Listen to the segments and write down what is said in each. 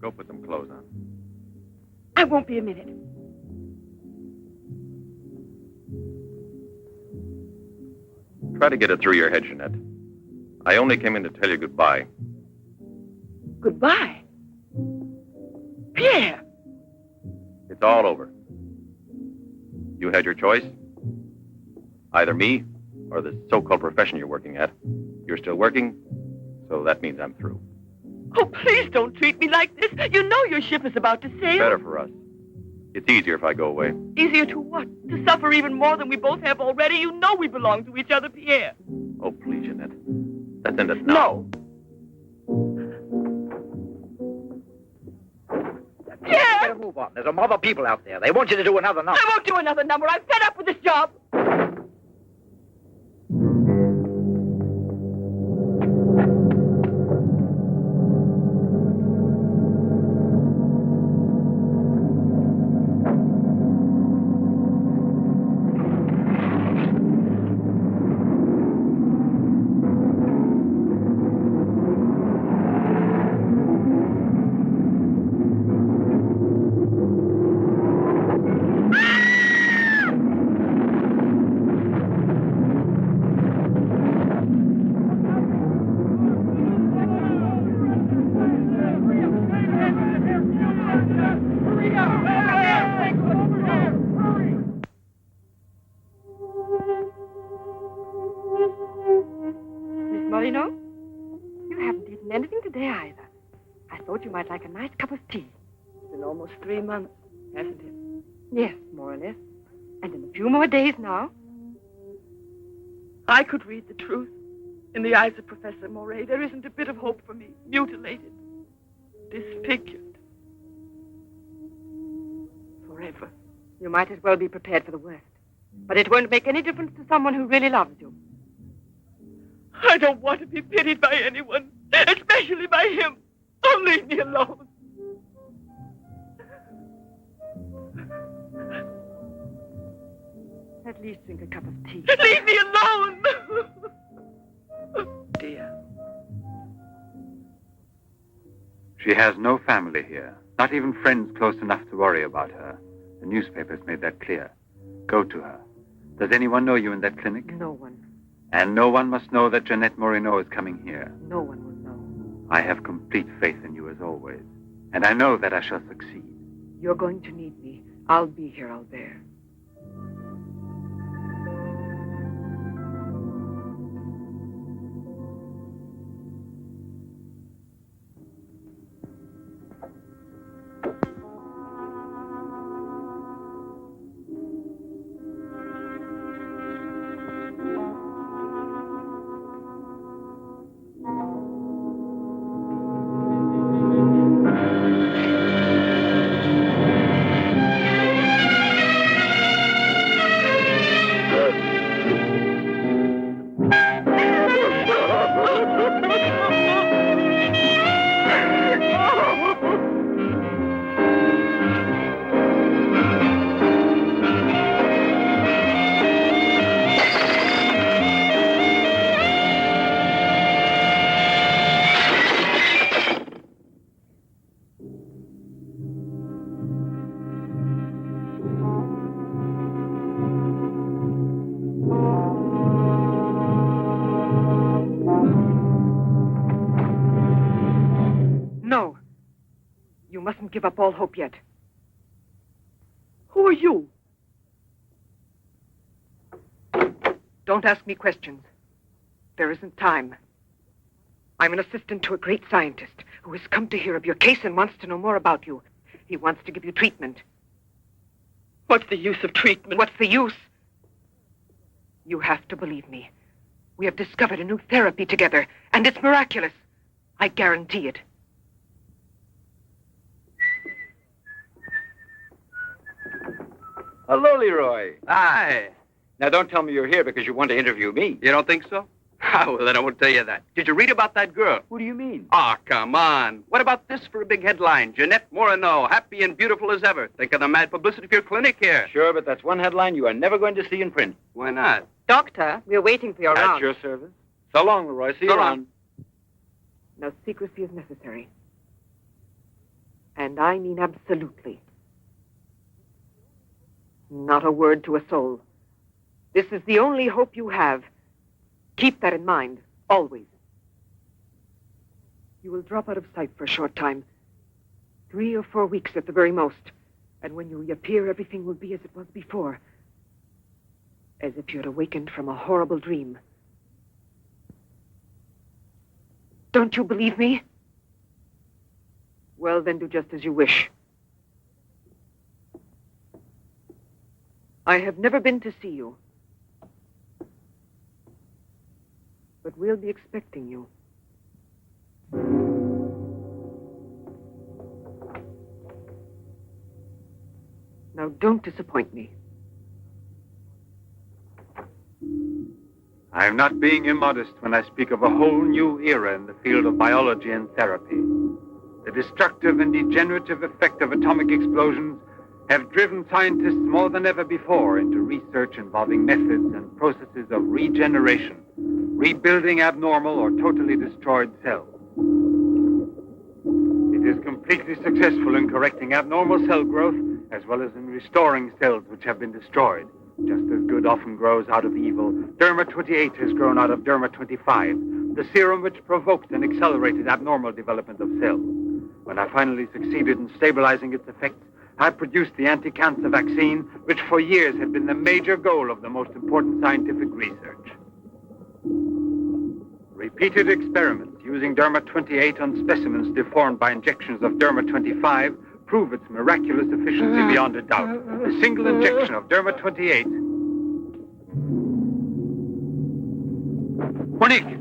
Go put some clothes on. I won't be a minute. Try to get it through your head, Jeanette. I only came in to tell you goodbye. Goodbye? Pierre! It's all over. You had your choice. Either me or the so-called profession you're working at. You're still working, so that means I'm through. Oh, please don't treat me like this. You know your ship is about to sail. Better for us. It's easier if I go away. Easier to what? To suffer even more than we both have already? You know we belong to each other, Pierre. Oh, please, Jeanette. Let's end it now. No. Pierre! Better move on. There's a mob of people out there. They want you to do another number. I won't do another number. I'm fed up with this job. Like a nice cup of tea. It's been almost 3 months, hasn't it? Yes, more or less. And in a few more days now. I could read the truth. In the eyes of Professor Moret, there isn't a bit of hope for me. Mutilated. Disfigured. Forever. You might as well be prepared for the worst. But it won't make any difference to someone who really loves you. I don't want to be pitied by anyone, especially by him. Don't leave me alone. At least drink a cup of tea. Leave me alone! Dear. She has no family here. Not even friends close enough to worry about her. The newspapers made that clear. Go to her. Does anyone know you in that clinic? No one. And no one must know that Jeanette Moreno is coming here. No one will know. I have complete faith in you as always. And I know that I shall succeed. You're going to need me. I'll be here, Albert. Give up all hope yet. Who are you? Don't ask me questions. There isn't time. I'm an assistant to a great scientist who has come to hear of your case and wants to know more about you. He wants to give you treatment. What's the use of treatment? What's the use? You have to believe me. We have discovered a new therapy together, and it's miraculous. I guarantee it. Hello, Leroy. Hi. Now, don't tell me you're here because you want to interview me. You don't think so? Well, then I won't tell you that. Did you read about that girl? Who do you mean? Ah, come on. What about this for a big headline? Jeanette Moreno, happy and beautiful as ever. Think of the mad publicity for your clinic here. Sure, but that's one headline you are never going to see in print. Why not? Doctor, we're waiting for your At round. your service. So long, Leroy. See you So long. around. No secrecy is necessary. And I mean absolutely. Not a word to a soul. This is the only hope you have. Keep that in mind, always. You will drop out of sight for a short time. 3 or 4 weeks at the very most. And when you reappear, everything will be as it was before. As if you had awakened from a horrible dream. Don't you believe me? Well, then do just as you wish. I have never been to see you. But we'll be expecting you. Now, don't disappoint me. I am not being immodest when I speak of a whole new era in the field of biology and therapy. The destructive and degenerative effect of atomic explosions have driven scientists more than ever before into research involving methods and processes of regeneration, rebuilding abnormal or totally destroyed cells. It is completely successful in correcting abnormal cell growth as well as in restoring cells which have been destroyed. Just as good often grows out of evil, Derma 28 has grown out of Derma 25, the serum which provoked and accelerated abnormal development of cells. When I finally succeeded in stabilizing its effects, I produced the anti-cancer vaccine, which for years had been the major goal of the most important scientific research. Repeated experiments using Derma 28 on specimens deformed by injections of Derma 25 prove its miraculous efficiency beyond a doubt. A single injection of Derma 28... Monique,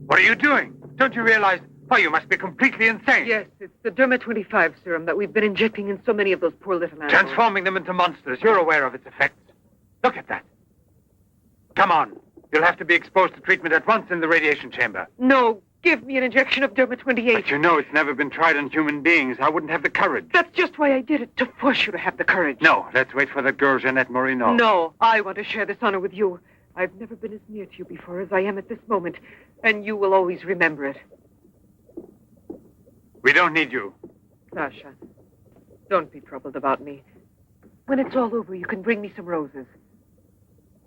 what are you doing? Don't you realize... Oh, you must be completely insane. Yes, it's the Derma 25 serum that we've been injecting in so many of those poor little animals. Transforming them into monsters. You're aware of its effects. Look at that. Come on. You'll have to be exposed to treatment at once in the radiation chamber. No, give me an injection of Derma 28. But you know it's never been tried on human beings. I wouldn't have the courage. That's just why I did it, to force you to have the courage. No, let's wait for the girl, Jeanette Morino. No, I want to share this honor with you. I've never been as near to you before as I am at this moment, and you will always remember it. We don't need you. Sasha, don't be troubled about me. When it's all over, you can bring me some roses.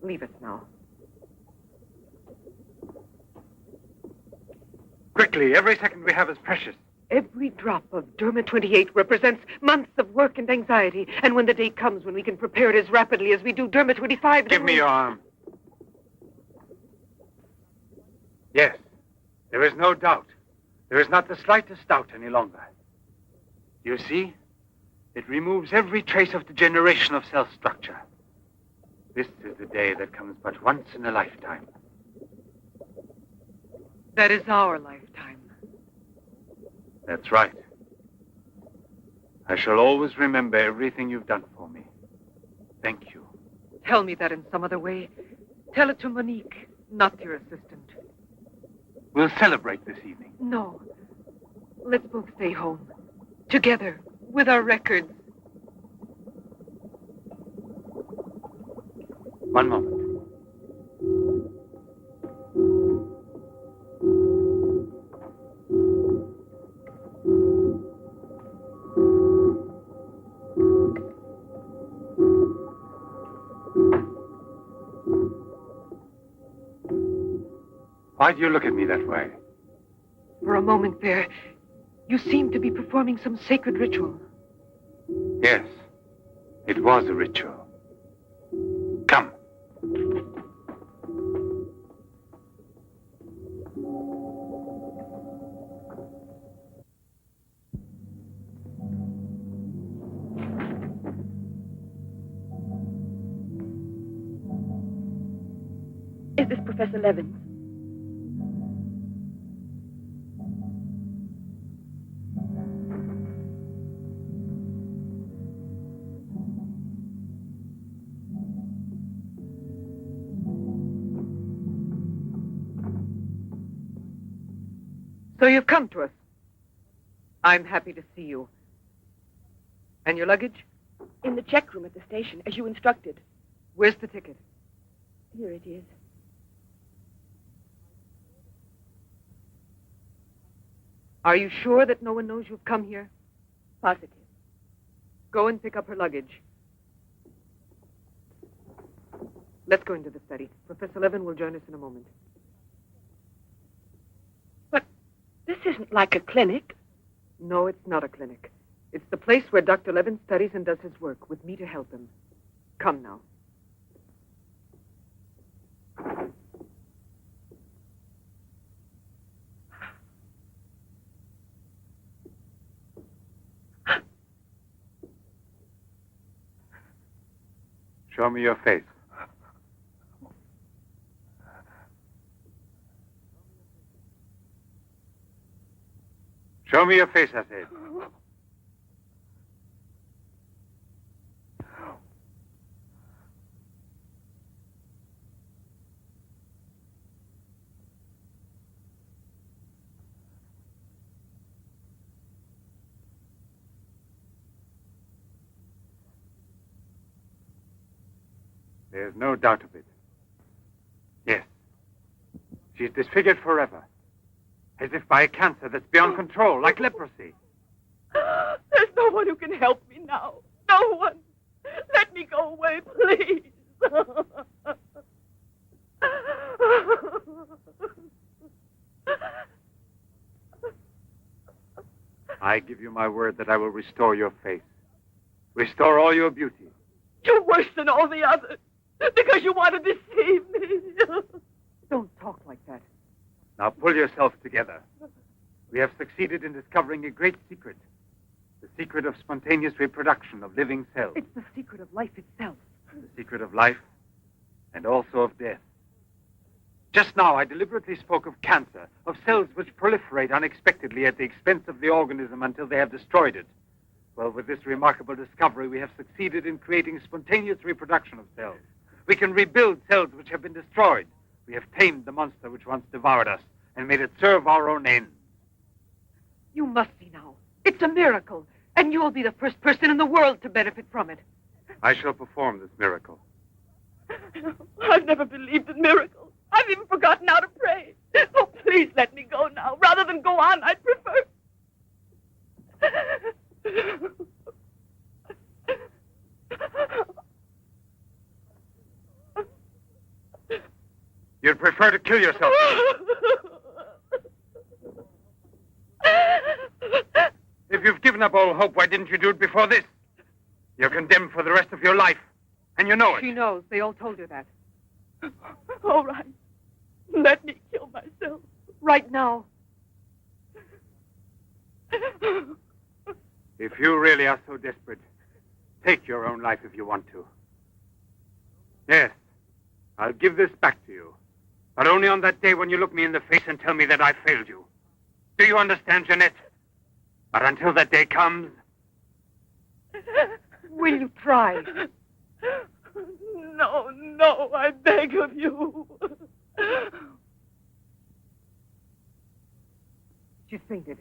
Leave us now. Quickly, every second we have is precious. Every drop of Derma 28 represents months of work and anxiety, and when the day comes when we can prepare it as rapidly as we do Derma 25... Give me your arm. Yes, there is no doubt. There is not the slightest doubt any longer. You see, it removes every trace of degeneration of cell structure. This is the day that comes but once in a lifetime. That is our lifetime. That's right. I shall always remember everything you've done for me. Thank you. Tell me that in some other way. Tell it to Monique, not your assistant. We'll celebrate this evening. No. Let's both stay home. Together, with our records. One moment. Why do you look at me that way? For a moment there, you seemed to be performing some sacred ritual. Yes, it was a ritual. Come. Is this Professor Levin? So you've come to us. I'm happy to see you. And your luggage? In the check room at the station, as you instructed. Where's the ticket? Here it is. Are you sure that no one knows you've come here? Positive. Go and pick up her luggage. Let's go into the study. Professor Levin will join us in a moment. But this isn't like a clinic. No, it's not a clinic. It's the place where Dr. Levin studies and does his work, with me to help him. Come now. Show me your face. Show me your face, I said. There's no doubt of it. Yes. She's disfigured forever. As if by a cancer that's beyond control, like leprosy. There's no one who can help me now. No one. Let me go away, please. I give you my word that I will restore your face. Restore all your beauty. You're worse than all the others. Because you want to deceive me. Don't talk like that. Now pull yourself together. We have succeeded in discovering a great secret. The secret of spontaneous reproduction of living cells. It's the secret of life itself. The secret of life and also of death. Just now I deliberately spoke of cancer, of cells which proliferate unexpectedly at the expense of the organism until they have destroyed it. Well, with this remarkable discovery, we have succeeded in creating spontaneous reproduction of cells. We can rebuild cells which have been destroyed. We have tamed the monster which once devoured us and made it serve our own ends. You must see now. It's a miracle. And you'll be the first person in the world to benefit from it. I shall perform this miracle. I've never believed in miracles. I've even forgotten how to pray. Oh, please let me go now. Rather than go on, I'd prefer... You'd prefer to kill yourself. If you've given up all hope, why didn't you do it before this? You're condemned for the rest of your life, and you know it. She knows. They all told her that. All right. Let me kill myself. Right now. If you really are so desperate, take your own life if you want to. Yes, I'll give this back to you. But only on that day when you look me in the face and tell me that I failed you. Do you understand, Jeanette? But until that day comes... Will you try? No, I beg of you. She's fainted.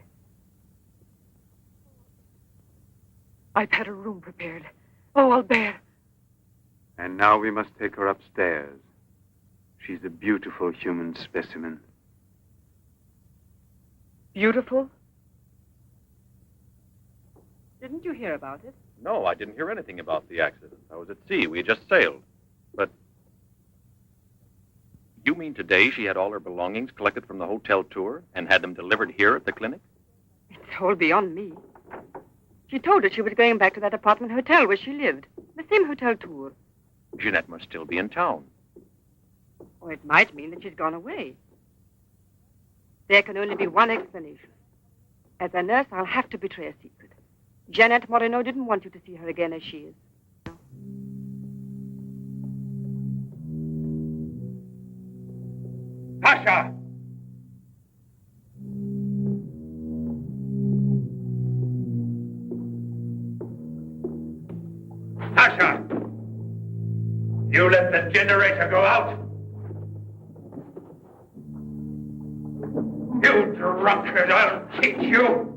I've had a room prepared. Oh, I'll bear. And now we must take her upstairs. She's a beautiful human specimen. Beautiful? Didn't you hear about it? No, I didn't hear anything about the accident. I was at sea. We had just sailed. But you mean today she had all her belongings collected from the hotel tour and had them delivered here at the clinic? It's all beyond me. She told us she was going back to that apartment hotel where she lived. The same hotel tour. Jeanette must still be in town. Or it might mean that she's gone away. There can only be one explanation. As a nurse, I'll have to betray a secret. Jeanette Moreno didn't want you to see her again as she is. Tasha! Tasha! You let the generator go out? You drunkard, I'll teach you!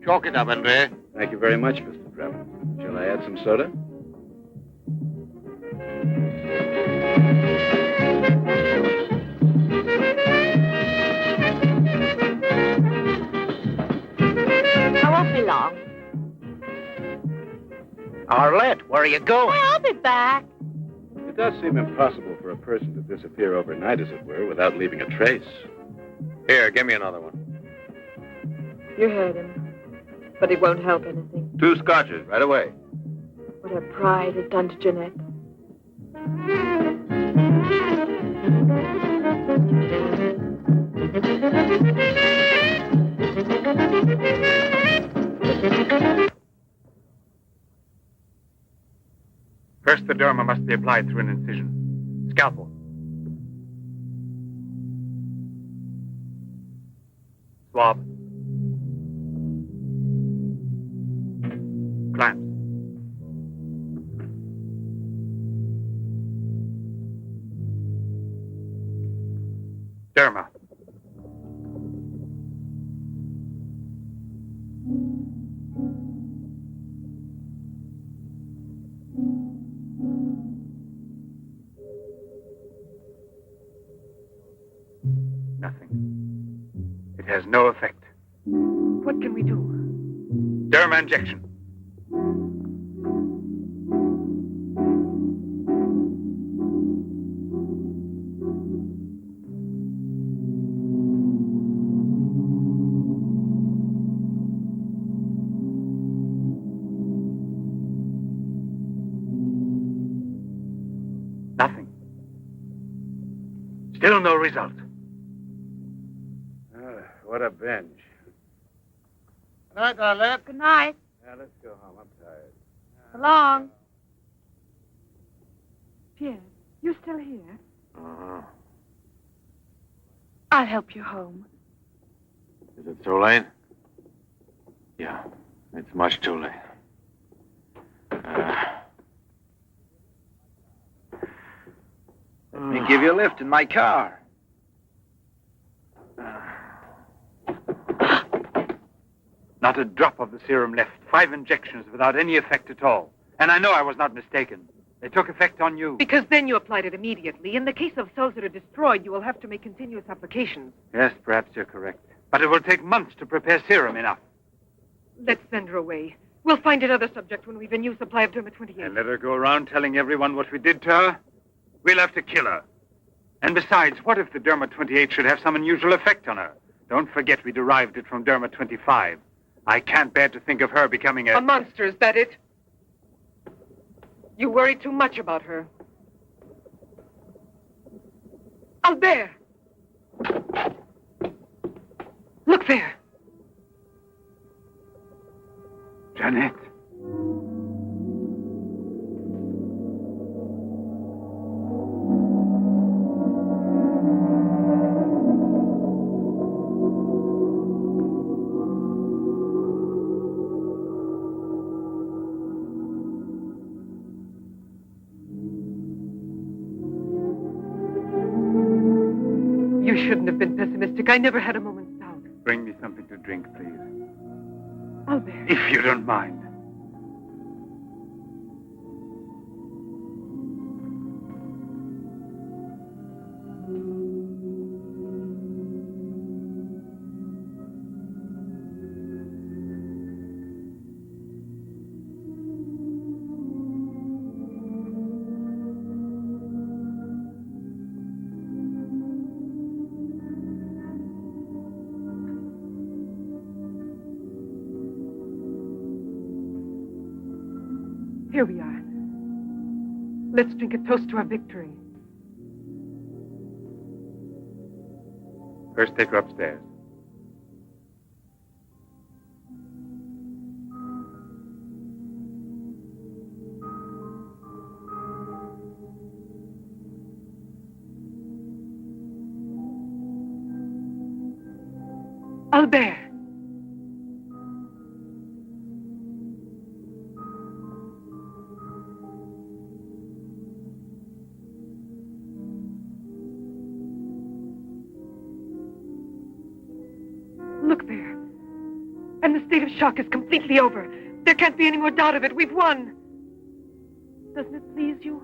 Chalk it up, Andre. Thank you very much, Mr. Drebin. Shall I add some soda? I won't be long. Arlette, where are you going? I'll be back. It does seem impossible for a person to disappear overnight, as it were, without leaving a trace. Here, give me another one. You heard him. But it won't help anything. 2 scotches, right away. What her pride has done to Jeanette. First, the derma must be applied through an incision. Scalpel. Swab. Clamps. Derma. Nothing. It has no effect. What can we do? Derma injection. Nothing. Still no result. What a binge. Good night, Arlette. Good night. Now, let's go home. I'm tired. So long. Pierre, you still here? Uh-huh. I'll help you home. Is it too late? Yeah, it's much too late. Let me give you a lift in my car. Not a drop of the serum left. 5 injections without any effect at all. And I know I was not mistaken. They took effect on you. Because then you applied it immediately. In the case of cells that are destroyed, you will have to make continuous applications. Yes, perhaps you're correct. But it will take months to prepare serum enough. Let's send her away. We'll find another subject when we've a new supply of Derma 28. And let her go around telling everyone what we did to her? We'll have to kill her. And besides, what if the Derma 28 should have some unusual effect on her? Don't forget we derived it from Derma 25. I can't bear to think of her becoming A monster, is that it? You worry too much about her. Albert! Look there. Jeanette. You shouldn't have been pessimistic. I never had a moment's doubt. Bring me something to drink, please. Albert. If you don't mind. Here we are. Let's drink a toast to our victory. First, take her upstairs. Albert. Look there. And the state of shock is completely over. There can't be any more doubt of it. We've won. Doesn't it please you?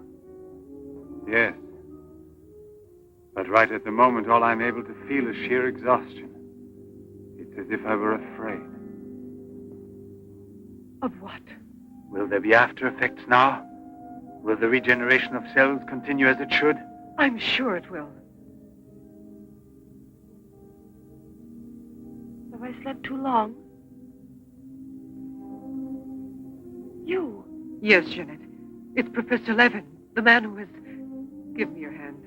Yes. But right at the moment, all I'm able to feel is sheer exhaustion. It's as if I were afraid. Of what? Will there be after effects now? Will the regeneration of cells continue as it should? I'm sure it will. Have I slept too long? You? Yes, Jeanette. It's Professor Levin, the man who has... Give me your hand.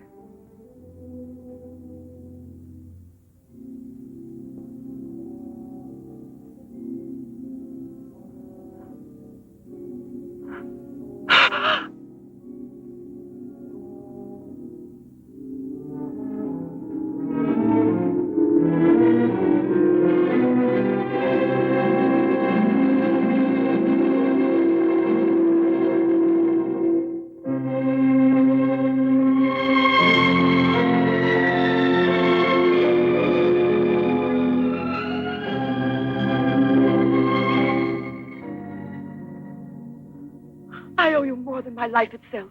I owe you more than my life itself.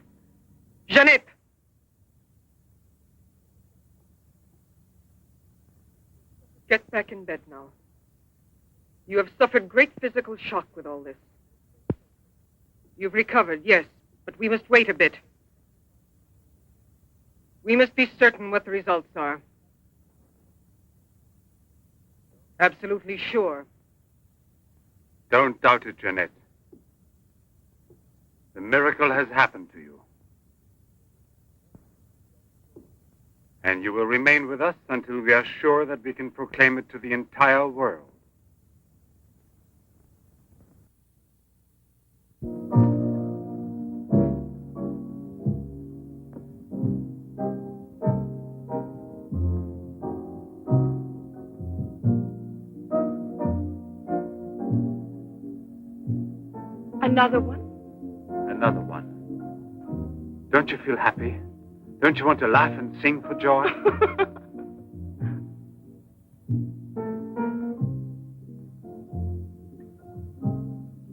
Jeanette! Get back in bed now. You have suffered great physical shock with all this. You've recovered, yes, but we must wait a bit. We must be certain what the results are. Absolutely sure. Don't doubt it, Jeanette. The miracle has happened to you. And you will remain with us until we are sure that we can proclaim it to the entire world. Another one? Another one. Don't you feel happy? Don't you want to laugh and sing for joy?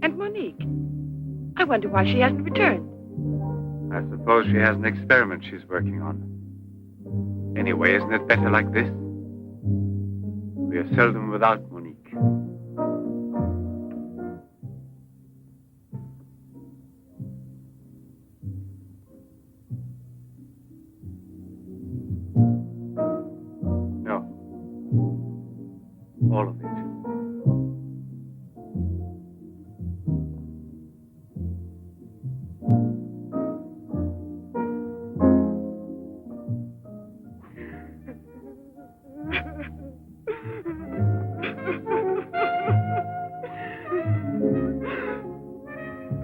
And Monique? I wonder why she hasn't returned. I suppose she has an experiment she's working on. Anyway, isn't it better like this? We are seldom without Monique. All of it.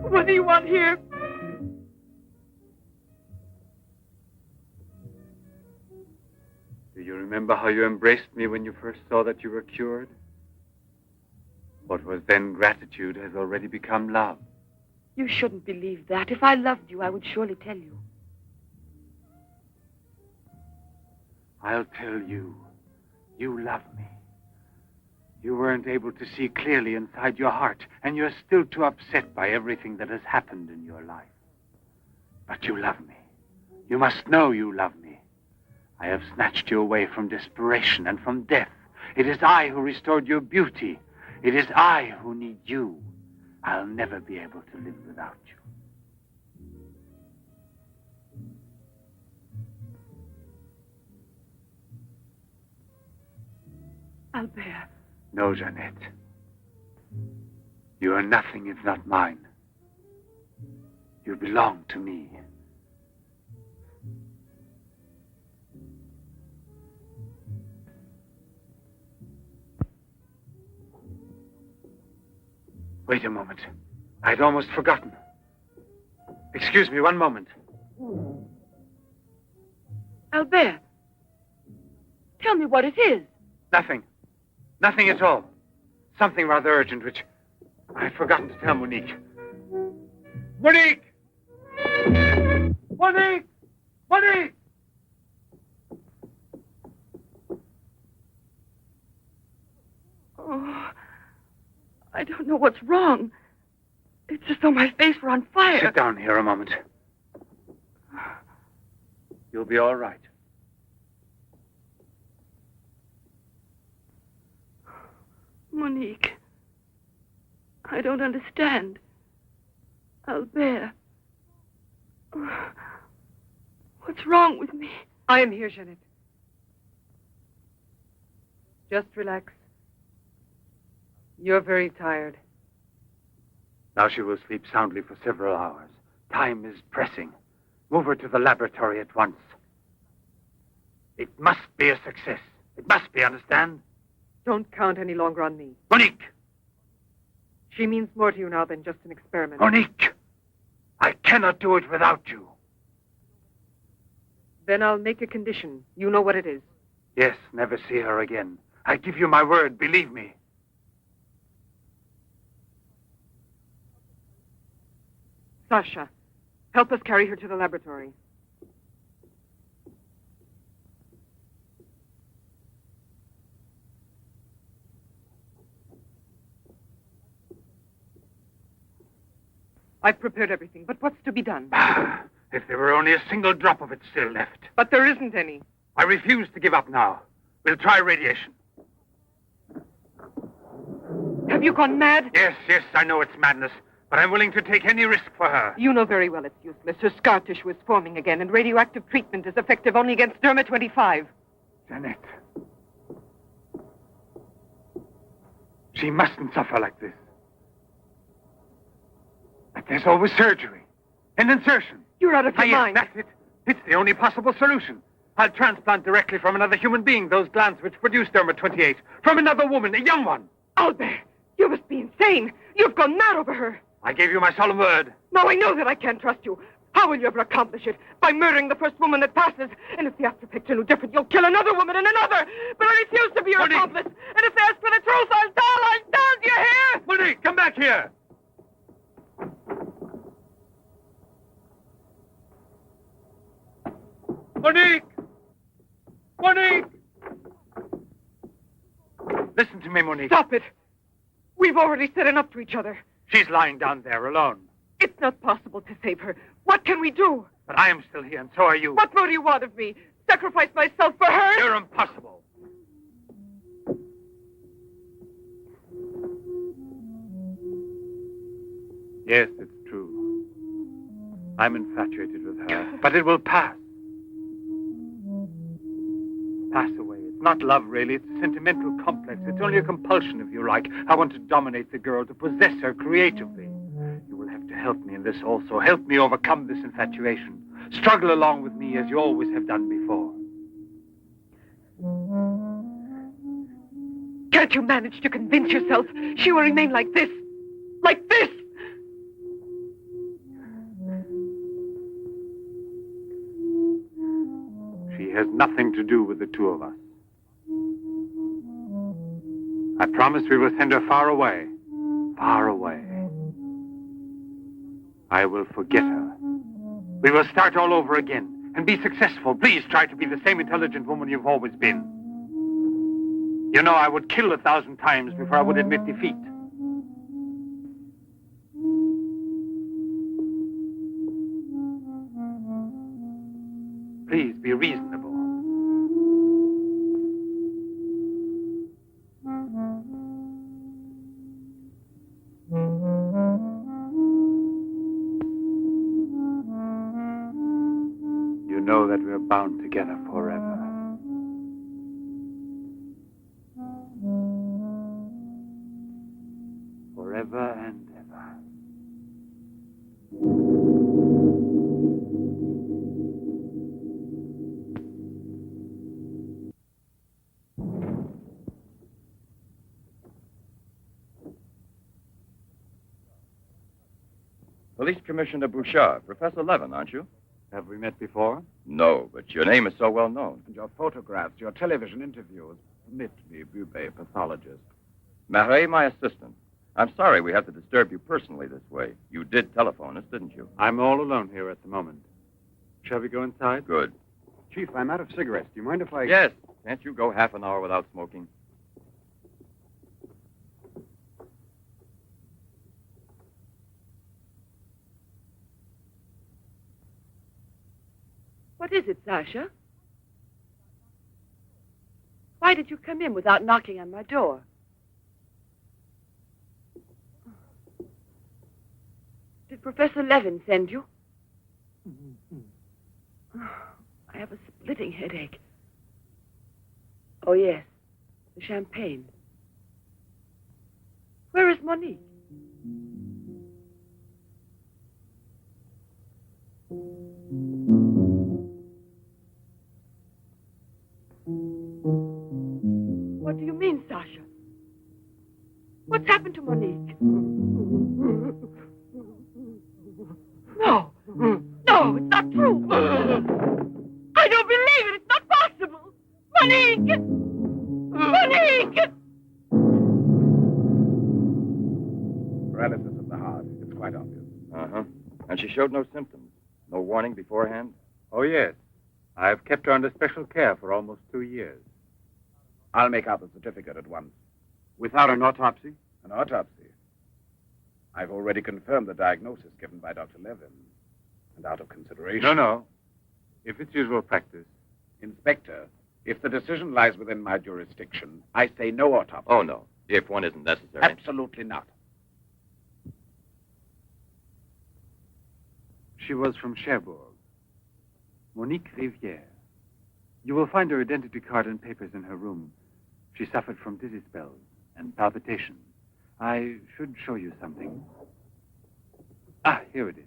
What do you want here? Do you remember how you embraced me when you first saw that you were cured? What was then gratitude has already become love. You shouldn't believe that. If I loved you, I would surely tell you. I'll tell you. You love me. You weren't able to see clearly inside your heart, and you're still too upset by everything that has happened in your life. But you love me. You must know you love me. I have snatched you away from desperation and from death. It is I who restored your beauty. It is I who need you. I'll never be able to live without you. Albert. No, Jeanette. You are nothing if not mine. You belong to me. Wait a moment. I'd almost forgotten. Excuse me, one moment. Albert. Tell me what it is. Nothing. Nothing at all. Something rather urgent, which I'd forgotten to tell Monique. Monique! Monique! Monique! Oh, I don't know what's wrong. It's as though my face were on fire. Sit down here a moment. You'll be all right. Monique, I don't understand. Albert, what's wrong with me? I am here, Jeanette. Just relax. You're very tired. Now she will sleep soundly for several hours. Time is pressing. Move her to the laboratory at once. It must be a success. It must be, understand? Don't count any longer on me. Monique! She means more to you now than just an experiment. Monique! I cannot do it without you. Then I'll make a condition. You know what it is. Yes, never see her again. I give you my word, believe me. Sasha, help us carry her to the laboratory. I've prepared everything, but what's to be done? If there were only a single drop of it still left. But there isn't any. I refuse to give up now. We'll try radiation. Have you gone mad? Yes, I know it's madness, but I'm willing to take any risk for her. You know very well it's useless. Her scar tissue is forming again, and radioactive treatment is effective only against Derma 25. Jeanette. She mustn't suffer like this. But there's always surgery. An insertion. You're out of your mind. Yes, that's it. It's the only possible solution. I'll transplant directly from another human being those glands which produce Derma 28. From another woman, a young one. Albert, you must be insane. You've gone mad over her. I gave you my solemn word. Now I know that I can't trust you. How will you ever accomplish it? By murdering the first woman that passes. And if the after effects are no different, you'll kill another woman and another. But I refuse to be your accomplice. And if they ask for the truth, I'll tell. Do you hear? Monique, come back here. Monique! Monique! Listen to me, Monique. Stop it. We've already said enough to each other. She's lying down there alone. It's not possible to save her. What can we do? But I am still here, and so are you. What more do you want of me? Sacrifice myself for her? You're impossible. Yes, it's true. I'm infatuated with her. But it will pass. Pass away. It's not love, really. It's a sentimental complex. It's only a compulsion, if you like. I want to dominate the girl, to possess her creatively. You will have to help me in this also. Help me overcome this infatuation. Struggle along with me as you always have done before. Can't you manage to convince yourself she will remain like this? Like this? She has nothing to do with the two of us. I promise we will send her far away. Far away. I will forget her. We will start all over again. and be successful. Please try to be the same intelligent woman you've always been. You know, I would kill 1,000 times before I would admit defeat. Please be reasonable. You know that we're bound together forever. Forever and ever. Police Commissioner Bouchard, Professor Levin, aren't you? Have we met before? No, but your name is so well known. And your photographs, your television interviews. Permit me, Bube, pathologist. Marais, my assistant. I'm sorry we have to disturb you personally this way. You did telephone us, didn't you? I'm all alone here at the moment. Shall we go inside? Good. Chief, I'm out of cigarettes. Do you mind if I... Yes. Can't you go half an hour without smoking? What is it, Sasha? Why did you come in without knocking on my door? Did Professor Levin send you? I have a splitting headache. Oh, yes. The champagne. Where is Monique? What do you mean, Sasha? What's happened to Monique? No. No, it's not true. I don't believe it. It's not possible. Monique! Monique! Paralysis of the heart. It's quite obvious. Uh-huh. And she showed no symptoms. No warning beforehand? Oh, yes. I've kept her under special care for almost 2 years. I'll make out the certificate at once. Without an autopsy? An autopsy? I've already confirmed the diagnosis given by Dr. Levin. And out of consideration... No. If it's usual practice. Inspector, if the decision lies within my jurisdiction, I say no autopsy. Oh, no. If one isn't necessary. Absolutely not. She was from Cherbourg. Monique Rivière. You will find her identity card and papers in her room. She suffered from dizzy spells and palpitations. I should show you something. Ah, here it is.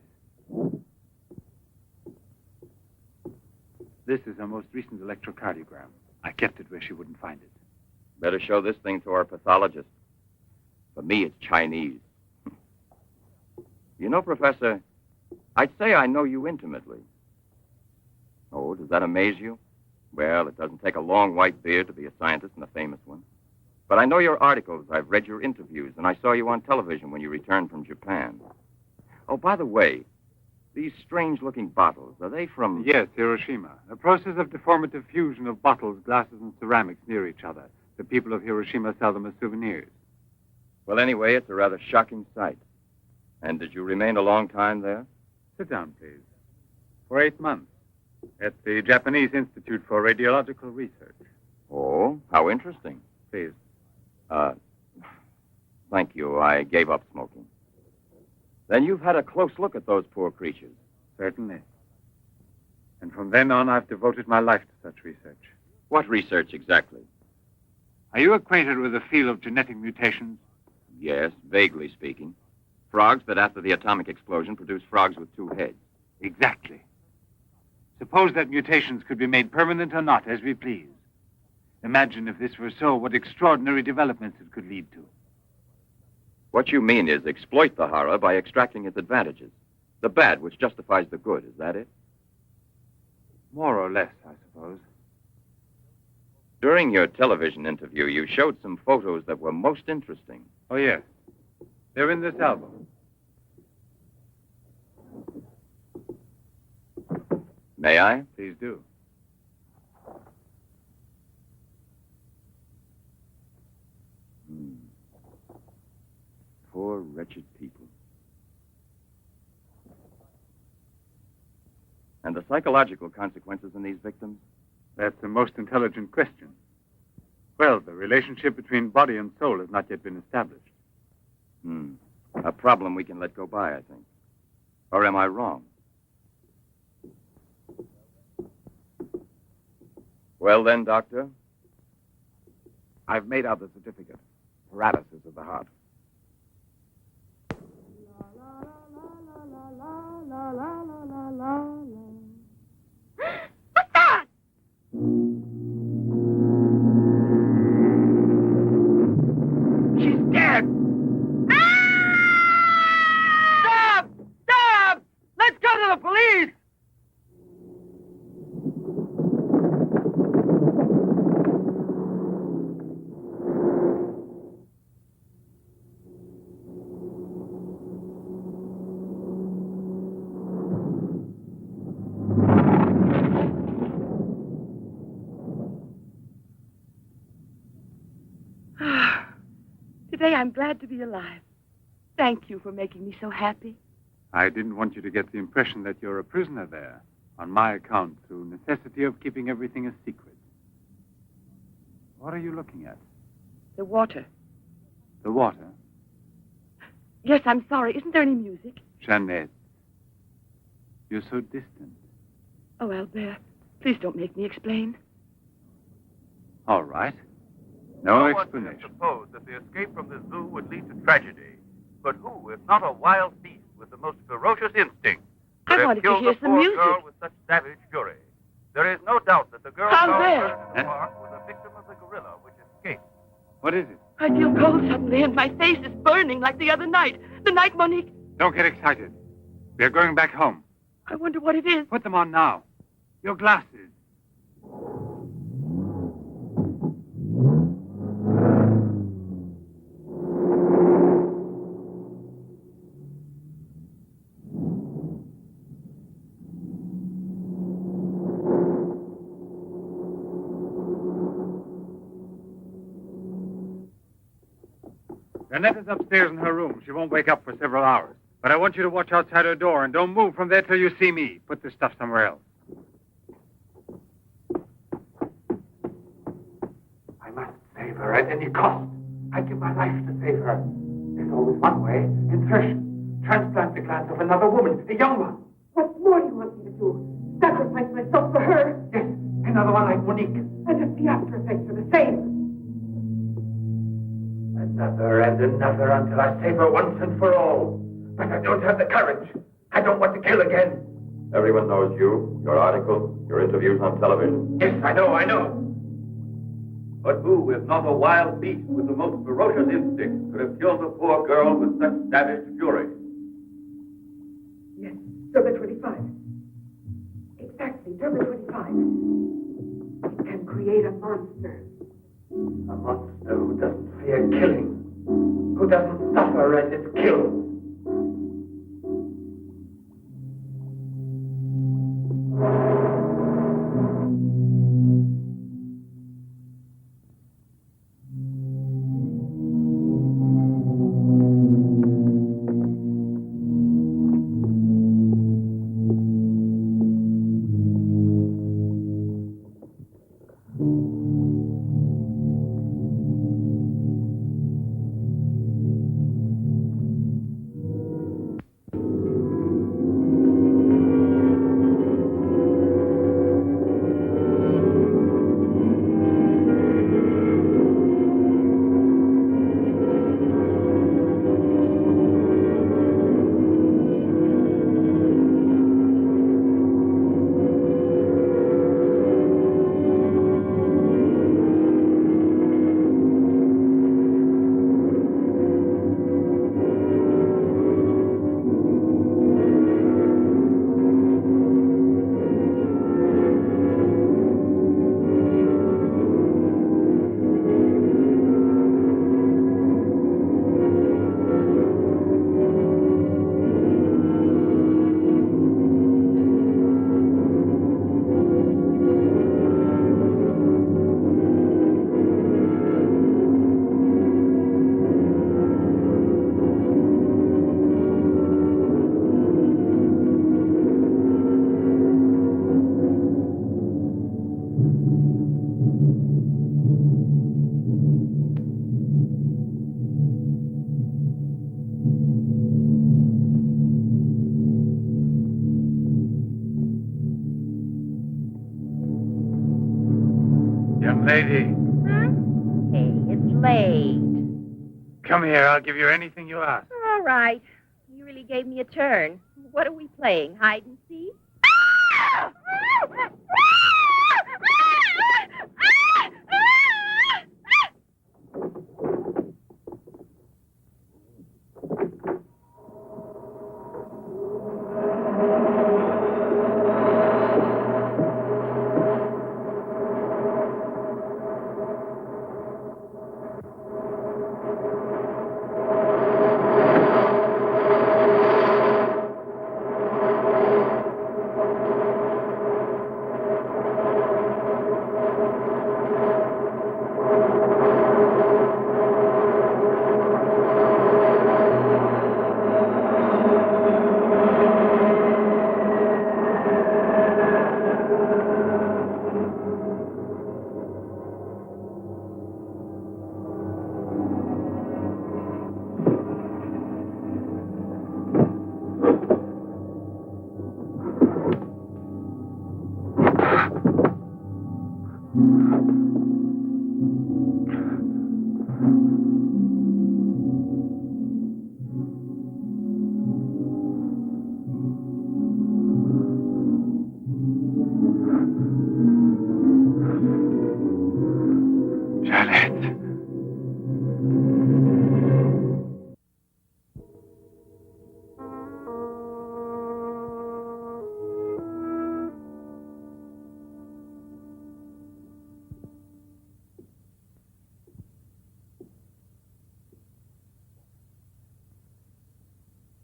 This is her most recent electrocardiogram. I kept it where she wouldn't find it. Better show this thing to our pathologist. For me, it's Chinese. You know, Professor, I'd say I know you intimately. Oh, does that amaze you? Well, it doesn't take a long white beard to be a scientist and a famous one. But I know your articles, I've read your interviews, and I saw you on television when you returned from Japan. Oh, by the way, these strange-looking bottles, are they from... Yes, Hiroshima. A process of deformative fusion of bottles, glasses, and ceramics near each other. The people of Hiroshima sell them as souvenirs. Well, anyway, it's a rather shocking sight. And did you remain a long time there? Sit down, please. For 8 months. At the Japanese Institute for Radiological Research. Oh, how interesting. Please. Thank you. I gave up smoking. Then you've had a close look at those poor creatures. Certainly. And from then on, I've devoted my life to such research. What research exactly? Are you acquainted with the field of genetic mutations? Yes, vaguely speaking. Frogs that after the atomic explosion produce frogs with 2 heads. Exactly. Suppose that mutations could be made permanent or not, as we please. Imagine if this were so, what extraordinary developments it could lead to. What you mean is exploit the horror by extracting its advantages. The bad which justifies the good, is that it? More or less, I suppose. During your television interview, you showed some photos that were most interesting. Oh, yes. They're in this album. May I? Please do. Poor, wretched people. And the psychological consequences in these victims? That's the most intelligent question. Well, the relationship between body and soul has not yet been established. A problem we can let go by, I think. Or am I wrong? Well then, Doctor? I've made out the certificate. Paralysis of the heart. What's that? She's dead! Stop! Stop! Let's go to the police! Today I'm glad to be alive. Thank you for making me so happy. I didn't want you to get the impression that you're a prisoner there, on my account, through necessity of keeping everything a secret. What are you looking at? The water. The water? Yes, I'm sorry. Isn't there any music? Jeanette. You're so distant. Oh, Albert, please don't make me explain. All right. No explanation. One suppose that the escape from the zoo would lead to tragedy. But who, if not a wild beast with the most ferocious instinct, could I have wanted to killed hear the some poor music. girl with such savage fury? There is no doubt that the girl How found there? in the park was a victim of the gorilla which escaped. What is it? I feel cold suddenly, and my face is burning like the other night. The night Monique... Don't get excited. We're going back home. I wonder what it is. Put them on now. Your glasses. Jeanette is upstairs in her room. She won't wake up for several hours. But I want you to watch outside her door and don't move from there till you see me. Put this stuff somewhere else. I must save her at any cost. I'd give my life to save her. There's always one way. Insertion. Transplant the glands of another woman, a young one. What more do you want me to do? Sacrifice myself for her? Yes, another one like Monique. And if the after effects are the same? Another and another until I save her once and for all. But I don't have the courage. I don't want to kill again. Everyone knows you, your articles, your interviews on television. Yes, I know. But who, if not a wild beast with the most ferocious instinct, could have killed the poor girl with such savage fury? Yes, Derma 25. Exactly, Derma 25. It can create a monster. A monster who doesn't fear killing, who doesn't suffer as it's killed. Young lady, Hey, it's late. come here. I'll give you anything you ask. All right. You really gave me a turn. What are we playing? Hide and seek?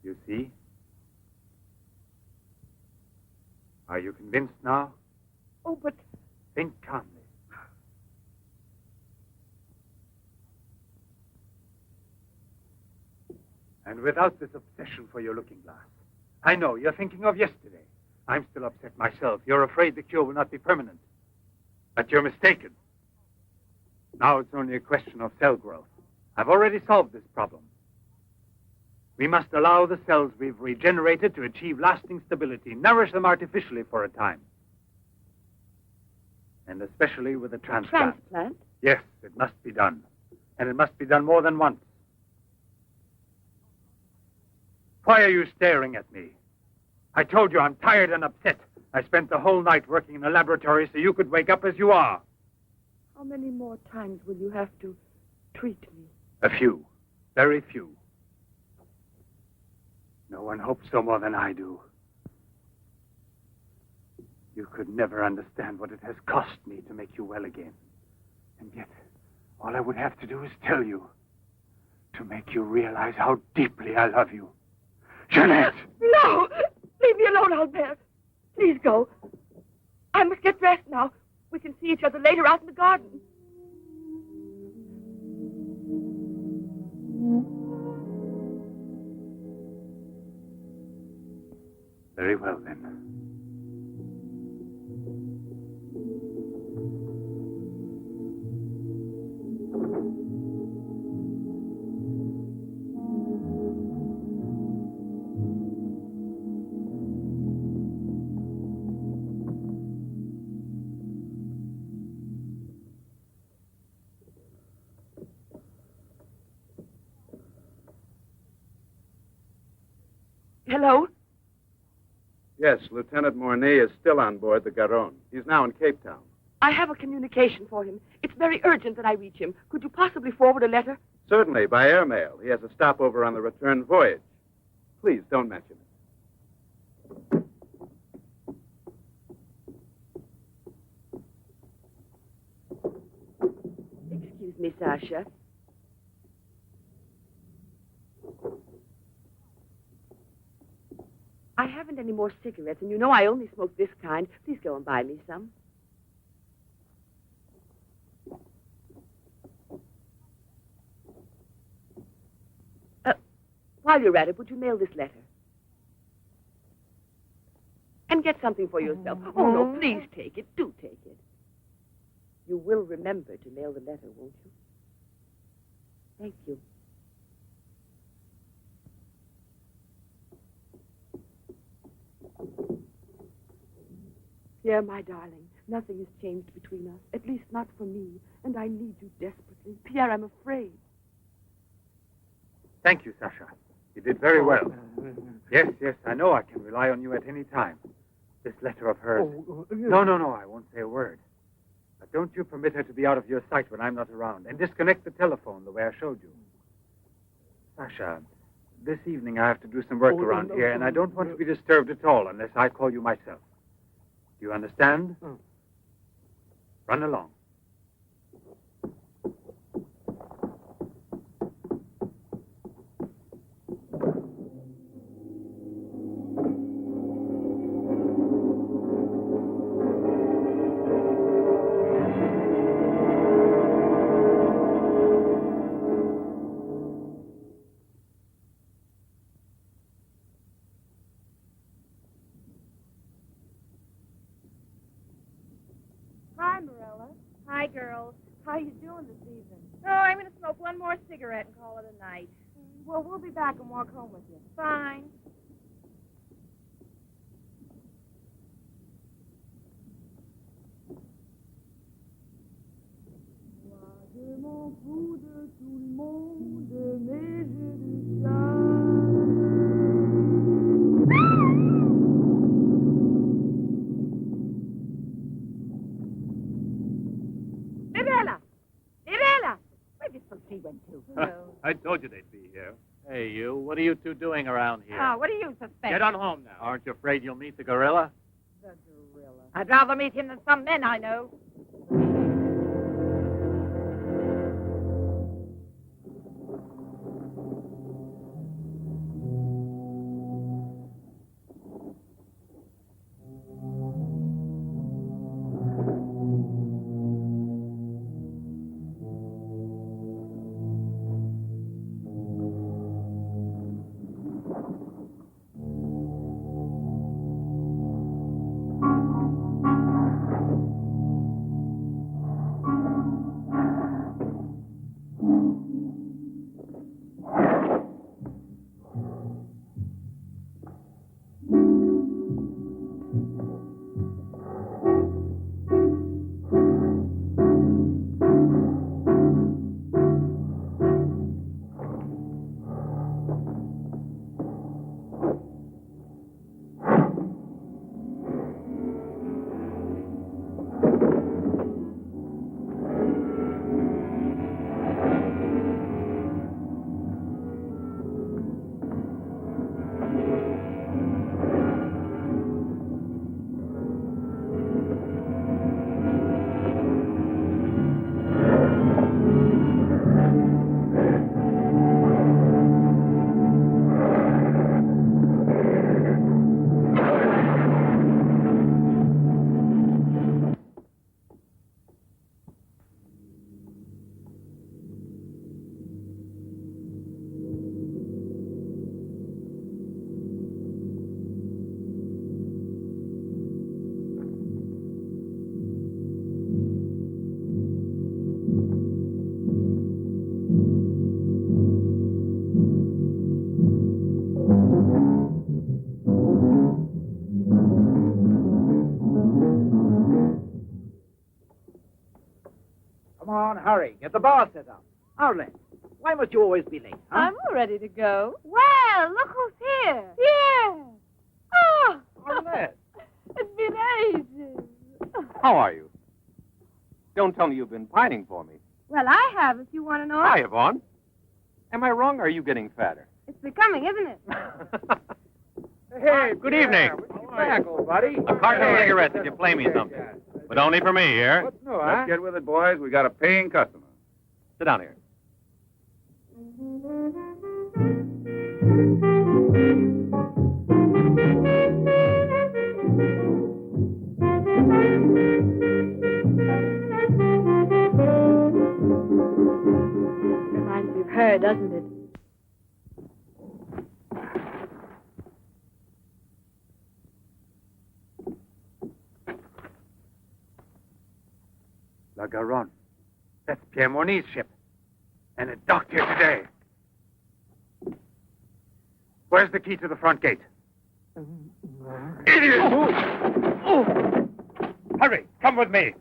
You see? Are you convinced now? Oh, but... Think calmly. And without this obsession for your looking glass. I know, you're thinking of yesterday. I'm still upset myself. You're afraid the cure will not be permanent. But you're mistaken. Now it's only a question of cell growth. I've already solved this problem. We must allow the cells we've regenerated to achieve lasting stability, nourish them artificially for a time. And especially with a transplant. Transplant? Yes, it must be done. And it must be done more than once. Why are you staring at me? I told you I'm tired and upset. I spent the whole night working in a laboratory so you could wake up as you are. How many more times will you have to treat me? A few. Very few. No one hopes so more than I do. You could never understand what it has cost me to make you well again. And yet, all I would have to do is tell you. To make you realize how deeply I love you. Jeanette! No! Leave me alone, Albert. Please go. I must get dressed now. We can see each other later out in the garden. Very well, then. Hello? Yes, Lieutenant Mornay is still on board the Garonne. He's now in Cape Town. I have a communication for him. It's very urgent that I reach him. Could you possibly forward a letter? Certainly, by airmail. He has a stopover on the return voyage. Please, don't mention it. Excuse me, Sasha. I haven't any more cigarettes, and you know I only smoke this kind. Please go and buy me some. While you're at it, would you mail this letter? And get something for yourself. Oh, no, please take it. Do take it. You will remember to mail the letter, won't you? Thank you. Pierre, my darling, Nothing has changed between us, at least not for me, and I need you desperately. Pierre, I'm afraid. Thank you, Sasha. You did very well. Yes, I know I can rely on you at any time. This letter of hers... No, I won't say a word. But don't you permit her to be out of your sight when I'm not around, and disconnect the telephone the way I showed you. Sasha, this evening I have to do some work around here, and I don't want to be disturbed at all unless I call you myself. Do you understand? Run along. Hi, Marilla. Hi, girls. How you doing this evening? Oh, I'm going to smoke one more cigarette and call it a night. Well, we'll be back and walk home with you. Fine. I told you they'd be here. Hey, you. What are you two doing around here? Oh, what do you suspect? Get on home now. Aren't you afraid you'll meet the gorilla? The gorilla. I'd rather meet him than some men I know. Come on, hurry. Get the bar set up. Arlen, why must you always be late, huh? I'm all ready to go. Well, look who's here. Yeah. Oh, Arlen. it's been ages. How are you? Don't tell me you've been pining for me. Well, I have, if you want to know. Hi, Yvonne. Am I wrong, or are you getting fatter? It's becoming, isn't it? Hey, Good evening. Welcome back, old buddy. A carton of cigarettes if you play me something. But only for me, here. What's new, huh? Let's get with it, boys. We got a paying customer. Sit down here. Reminds me of her, doesn't it? La Garonne. That's Pierre Morny's ship. And it docked here today. Where's the key to the front gate? Idiot! Hurry, come with me.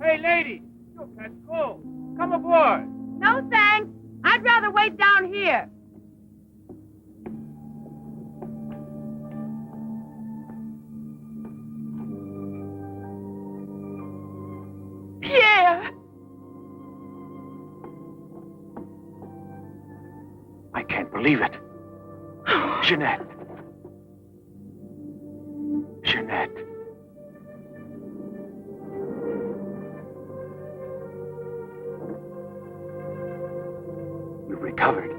Hey, lady, you'll catch cold. Come aboard. No, thanks. I'd rather wait down here. Pierre! I can't believe it. Jeanette. Jeanette. You've recovered.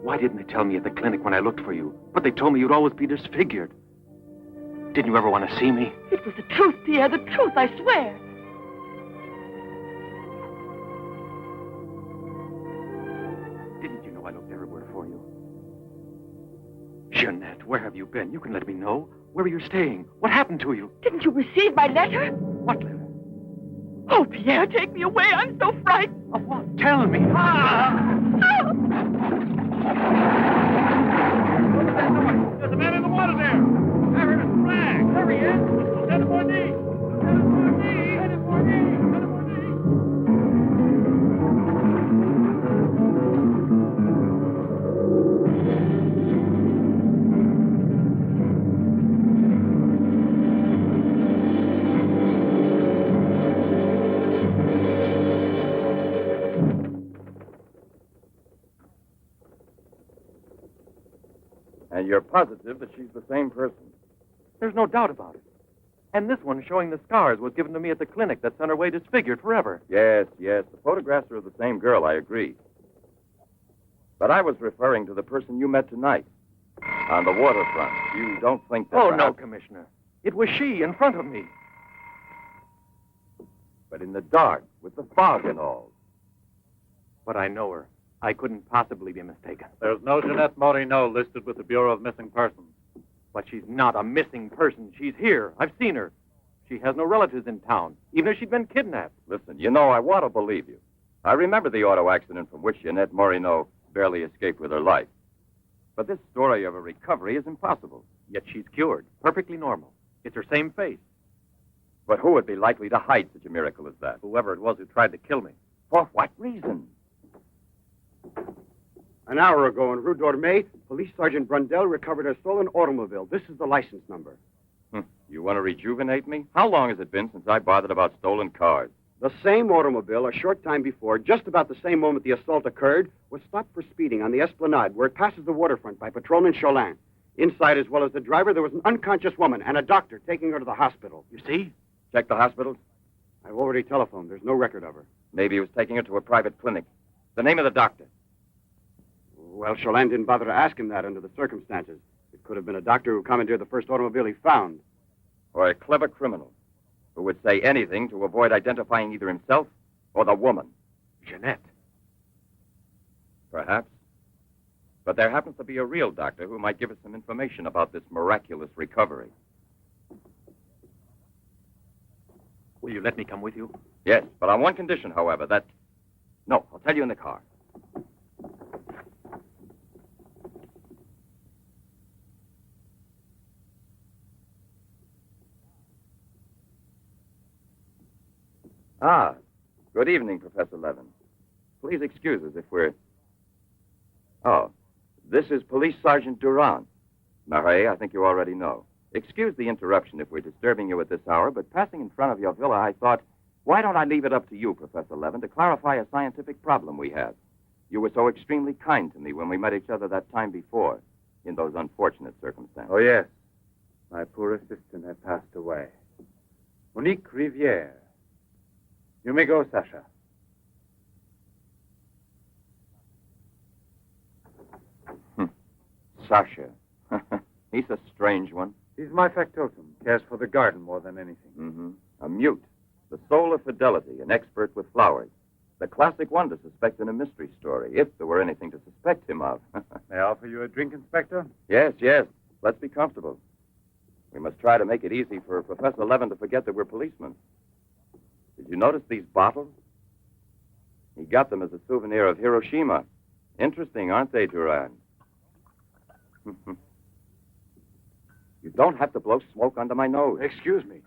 Why didn't they tell me at the clinic when I looked for you? But they told me you'd always be disfigured. Didn't you ever want to see me? It was the truth, Pierre, the truth, I swear. Didn't you know I looked everywhere for you? Jeanette, where have you been? You can let me know. Where are you staying? What happened to you? Didn't you receive my letter? What letter? Oh, Pierre, take me away. I'm so frightened. Of what? Tell me. There's a man in the water there. I heard a flag. There he is. Lieutenant Bourdie. Lieutenant Bourdie. Lieutenant Bourdie. Lieutenant Bourdie. And you're positive that she's the same person? There's no doubt about it. And this one showing the scars was given to me at the clinic that sent her away disfigured forever. Yes, yes. The photographs are of the same girl, I agree. But I was referring to the person you met tonight on the waterfront. You don't think that... Oh, perhaps... no, Commissioner. It was she in front of me. But in the dark, with the fog and all. But I know her. I couldn't possibly be mistaken. There's no Jeanette Morino listed with the Bureau of Missing Persons. But she's not a missing person. She's here. I've seen her. She has no relatives in town, even if she'd been kidnapped. Listen, you know, I want to believe you. I remember the auto accident from which Jeanette Morino barely escaped with her life. But this story of a recovery is impossible. Yet she's cured, perfectly normal. It's her same face. But who would be likely to hide such a miracle as that? Whoever it was who tried to kill me. For what reason? An hour ago in Rue Dormay, Police Sergeant Brundell recovered a stolen automobile. This is the license number. You want to rejuvenate me? How long has it been since I bothered about stolen cars? The same automobile, a short time before, just about the same moment the assault occurred, was stopped for speeding on the Esplanade, where it passes the waterfront by Patrolman Cholin. Inside, as well as the driver, there was an unconscious woman and a doctor taking her to the hospital. You see? Check the hospitals? I've already telephoned. There's no record of her. Maybe he was taking her to a private clinic. The name of the doctor? Well, Cholin didn't bother to ask him that under the circumstances. It could have been a doctor who commandeered the first automobile he found. Or a clever criminal who would say anything to avoid identifying either himself or the woman. Jeanette. Perhaps. But there happens to be a real doctor who might give us some information about this miraculous recovery. Will you let me come with you? Yes, but on one condition, however, that... No, I'll tell you in the car. Ah, good evening, Professor Levin. Please excuse us if we're... Oh, this is Police Sergeant Durand. Marais, I think you already know. Excuse the interruption if we're disturbing you at this hour, but passing in front of your villa, I thought, why don't I leave it up to you, Professor Levin, to clarify a scientific problem we have? You were so extremely kind to me when we met each other that time before, in those unfortunate circumstances. Oh, yes. My poor assistant had passed away. Monique Riviere. You may go, Sasha. Sasha. He's a strange one. He's my factotum. Cares for the garden more than anything. Mm-hmm. A mute. The soul of fidelity, an expert with flowers. The classic one to suspect in a mystery story, if there were anything to suspect him of. May I offer you a drink, Inspector? Yes, yes. Let's be comfortable. We must try to make it easy for Professor Levin to forget that we're policemen. Did you notice these bottles? He got them as a souvenir of Hiroshima Interesting, aren't they, Durand? You don't have to blow smoke under my nose. Excuse me.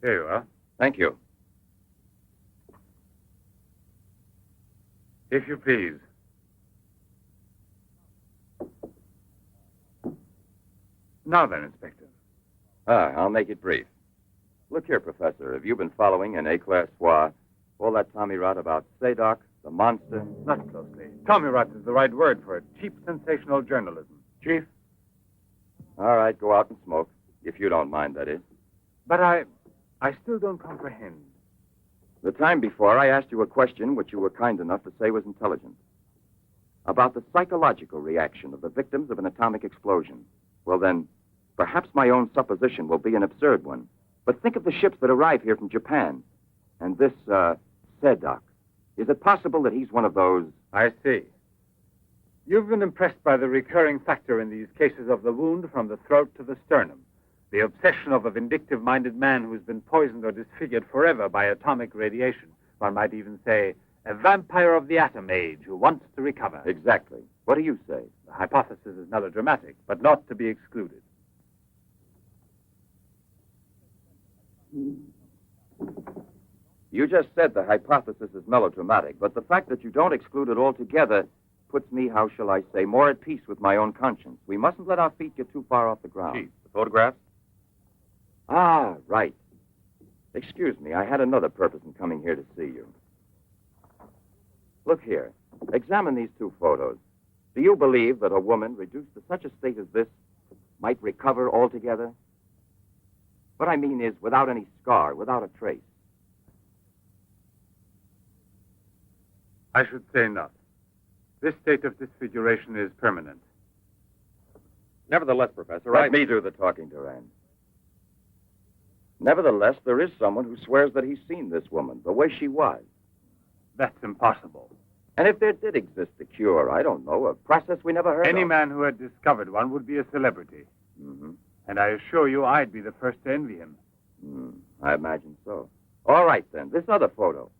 Here you are. Thank you. If you please. Now then, Inspector. I'll make it brief. Look here, Professor. Have you been following in éclair soir all that Tommy rot about Seddok, the monster? Not closely. Tommy rot is the right word for it. Cheap, sensational journalism. Chief? All right, go out and smoke. If you don't mind, that is. But I still don't comprehend. The time before, I asked you a question which you were kind enough to say was intelligent. About the psychological reaction of the victims of an atomic explosion. Well, then, perhaps my own supposition will be an absurd one. But think of the ships that arrive here from Japan. And this, Seddok. Is it possible that he's one of those? I see. You've been impressed by the recurring factor in these cases of the wound from the throat to the sternum. The obsession of a vindictive-minded man who's been poisoned or disfigured forever by atomic radiation. One might even say, a vampire of the atom age who wants to recover. Exactly. What do you say? The hypothesis is melodramatic, but not to be excluded. You just said the hypothesis is melodramatic, but the fact that you don't exclude it altogether puts me, how shall I say, more at peace with my own conscience. We mustn't let our feet get too far off the ground. Chief, the photographs? Ah, right. Excuse me, I had another purpose in coming here to see you. Look here. Examine these two photos. Do you believe that a woman reduced to such a state as this might recover altogether? What I mean is without any scar, without a trace. I should say not. This state of disfiguration is permanent. Nevertheless, Professor, Let me do the talking, Durand. Nevertheless, there is someone who swears that he's seen this woman, the way she was. That's impossible. And if there did exist a cure, I don't know, a process we never heard of. Any man who had discovered one would be a celebrity. Mm-hmm. And I assure you I'd be the first to envy him. I imagine so. All right, then. This other photo,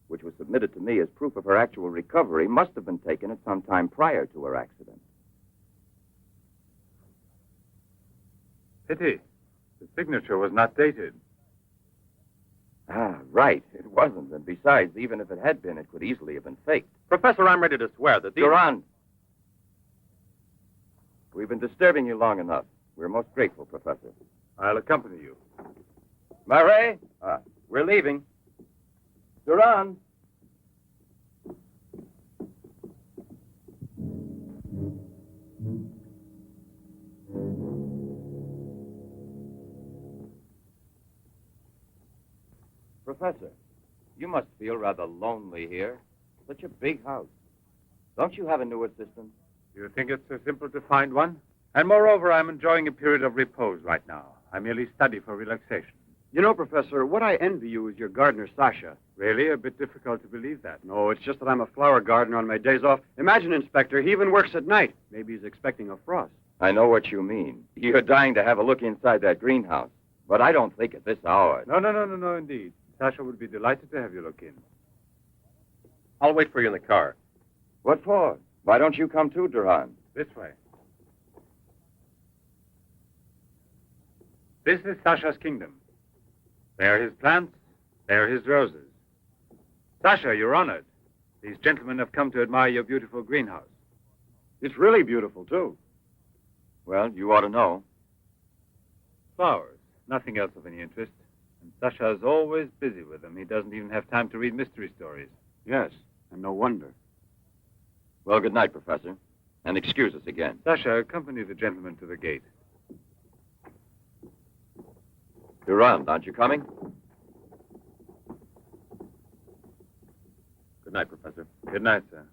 which was submitted to me as proof of her actual recovery, must have been taken at some time prior to her accident. Pity. The signature was not dated. Ah, right. It wasn't. And besides, even if it had been, it could easily have been faked. Professor, I'm ready to swear that these... Durand! We've been disturbing you long enough. We're most grateful, Professor. I'll accompany you. Murray! We're leaving. Durand! Professor, you must feel rather lonely here. Such a big house. Don't you have a new assistant? You think it's so simple to find one? And moreover, I'm enjoying a period of repose right now. I merely study for relaxation. You know, Professor, what I envy you is your gardener, Sasha. Really? A bit difficult to believe that. No, it's just that I'm a flower gardener on my days off. Imagine, Inspector, he even works at night. Maybe he's expecting a frost. I know what you mean. You're dying to have a look inside that greenhouse. But I don't think at this hour. No, indeed. Sasha would be delighted to have you look in. I'll wait for you in the car. What for? Why don't you come too, Durand? This way. This is Sasha's kingdom. There are his plants. There are his roses. Sasha, you're honored. These gentlemen have come to admire your beautiful greenhouse. It's really beautiful, too. Well, you ought to know. Flowers. Nothing else of any interest. And Sasha's always busy with them. He doesn't even have time to read mystery stories. Yes, and no wonder. Well, good night, Professor. And excuse us again. Sasha, accompany the gentleman to the gate. Durand, aren't you coming? Good night, Professor. Good night, sir.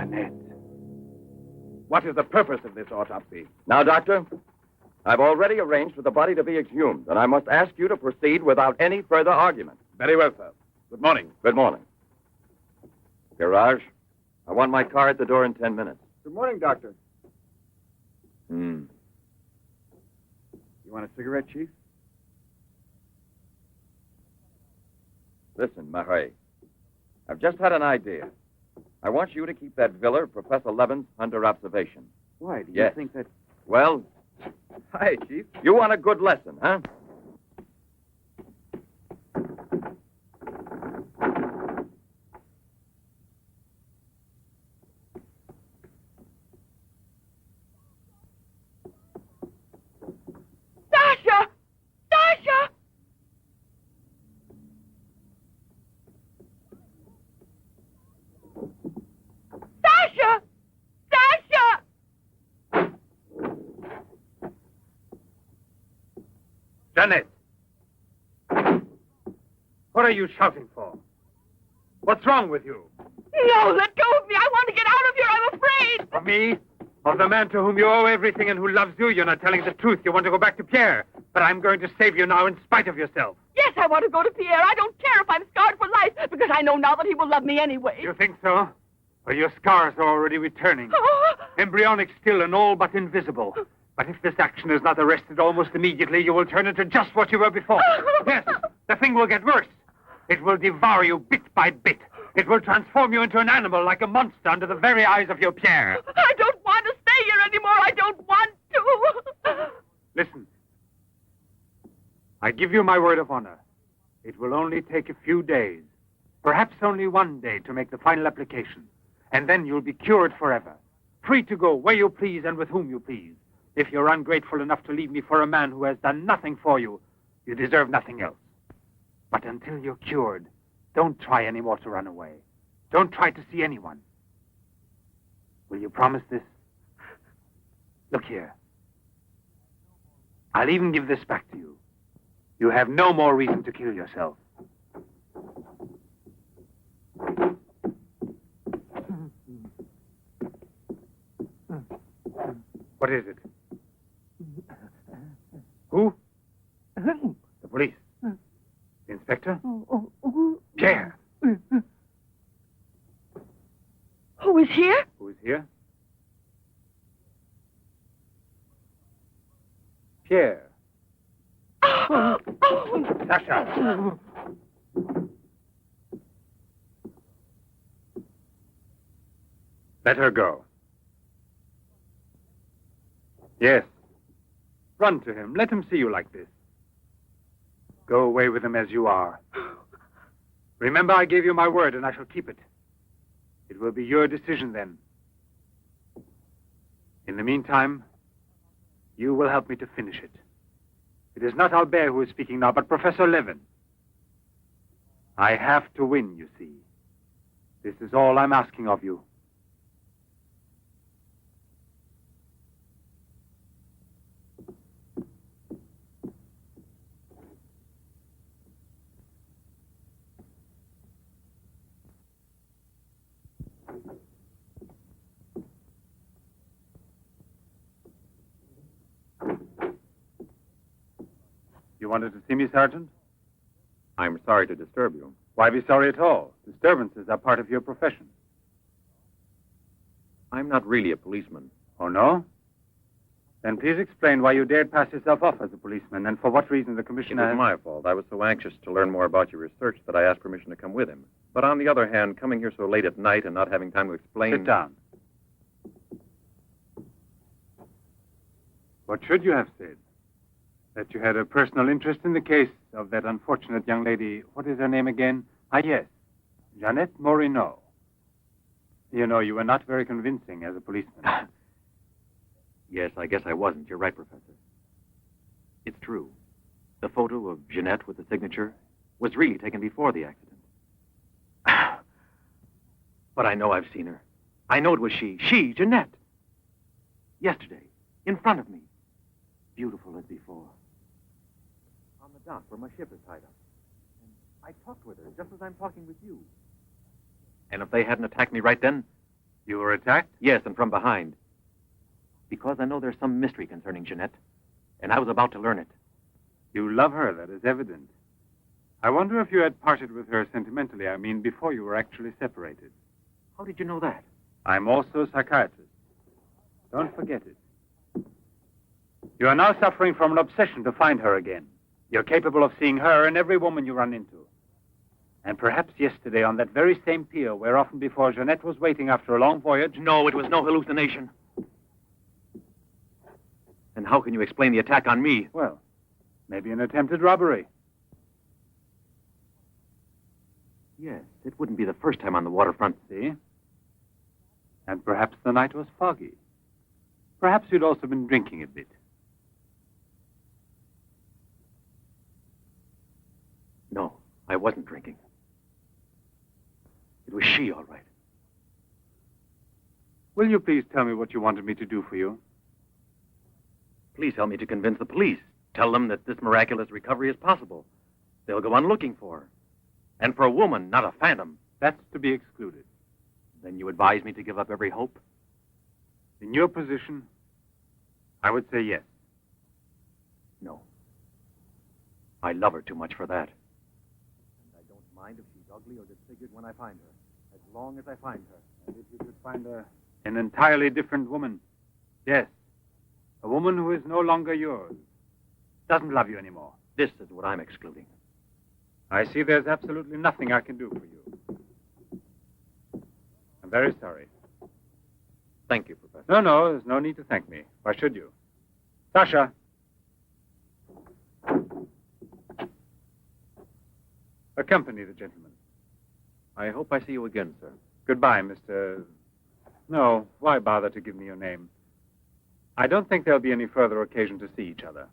Jeanette. What is the purpose of this autopsy? Now, Doctor, I've already arranged for the body to be exhumed, and I must ask you to proceed without any further argument. Very well, sir. Good morning. Good morning. Garage, I want my car at the door in 10 minutes. Good morning, Doctor. Hmm. You want a cigarette, Chief? Listen, Marais, I've just had an idea. I want you to keep that villa of Professor Levin's under observation. Why? Do you Yes. think that... Well, Hi, Chief. you want a good lesson, huh? Sasha! Sasha! Sasha! Sasha! Jeanette! What are you shouting for? What's wrong with you? No, let go of me. I want to get out of here. I'm afraid. Of me? Of the man to whom you owe everything and who loves you? You're not telling the truth. You want to go back to Pierre. But I'm going to save you now in spite of yourself. Yes, I want to go to Pierre. I don't care if I'm scarred for life, because I know now that he will love me anyway. You think so? Well, your scars are already returning. Embryonic still and all but invisible. But if this action is not arrested almost immediately, you will turn into just what you were before. Yes, the thing will get worse. It will devour you bit by bit. It will transform you into an animal like a monster under the very eyes of your Pierre. I don't want to stay here anymore. I don't want to. Listen. I give you my word of honor. It will only take a few days, perhaps only one day, to make the final application. And then you'll be cured forever, free to go where you please and with whom you please. If you're ungrateful enough to leave me for a man who has done nothing for you, you deserve nothing else. But until you're cured, don't try any more to run away. Don't try to see anyone. Will you promise this? Look here. I'll even give this back to you. You have no more reason to kill yourself. What is it? Who? The police. The inspector? Pierre. Who is here? Who is here? Pierre. Sasha. Let her go. Yes. Run to him. Let him see you like this. Go away with him as you are. Remember, I gave you my word, and I shall keep it. It will be your decision then. In the meantime, you will help me to finish it. It is not Albert who is speaking now, but Professor Levin. I have to win, you see. This is all I'm asking of you. You wanted to see me, Sergeant? I'm sorry to disturb you. Why be sorry at all? Disturbances are part of your profession. I'm not really a policeman. Oh, no? Then please explain why you dared pass yourself off as a policeman, and for what reason the It commissioner... was my fault. I was so anxious to learn more about your research that I asked permission to come with him. But on the other hand, coming here so late at night and not having time to explain... Sit down. What should you have said? That you had a personal interest in the case of that unfortunate young lady. What is her name again? Ah, yes. Jeanette Moreau. You know, you were not very convincing as a policeman. Yes, I guess I wasn't. You're right, Professor. It's true. The photo of Jeanette with the signature was really taken before the accident. But I know I've seen her. I know it was she, Jeanette. Yesterday, in front of me. Beautiful as before. On the dock where my ship is tied up. And I talked with her just as I'm talking with you. And if they hadn't attacked me right then, You were attacked? Yes, and from behind. Because I know there's some mystery concerning Jeanette, and I was about to learn it. You love her, that is evident. I wonder if you had parted with her sentimentally, I mean, before you were actually separated. How did you know that? I'm also a psychiatrist. Don't forget it. You are now suffering from an obsession to find her again. You're capable of seeing her and every woman you run into. And perhaps yesterday on that very same pier where often before Jeanette was waiting after a long voyage... No, it was no hallucination. And how can you explain the attack on me? Well, maybe an attempted robbery. Yes, it wouldn't be the first time on the waterfront. See? And perhaps the night was foggy. Perhaps you'd also been drinking a bit. No, I wasn't drinking. It was she, all right. Will you please tell me what you wanted me to do for you? Please help me to convince the police. Tell them that this miraculous recovery is possible. They'll go on looking for her. And for a woman, not a phantom. That's to be excluded. Then you advise me to give up every hope? In your position, I would say yes. No. I love her too much for that. And I don't mind if she's ugly or disfigured when I find her, as long as I find her. And if you could find an entirely different woman. Yes. A woman who is no longer yours. Doesn't love you anymore. This is what I'm excluding. I see there's absolutely nothing I can do for you. I'm very sorry. Thank you, Professor. No, there's no need to thank me. Why should you? Sasha. Accompany the gentleman. I hope I see you again, sir. Goodbye, Mr... No, why bother to give me your name? I don't think there'll be any further occasion to see each other.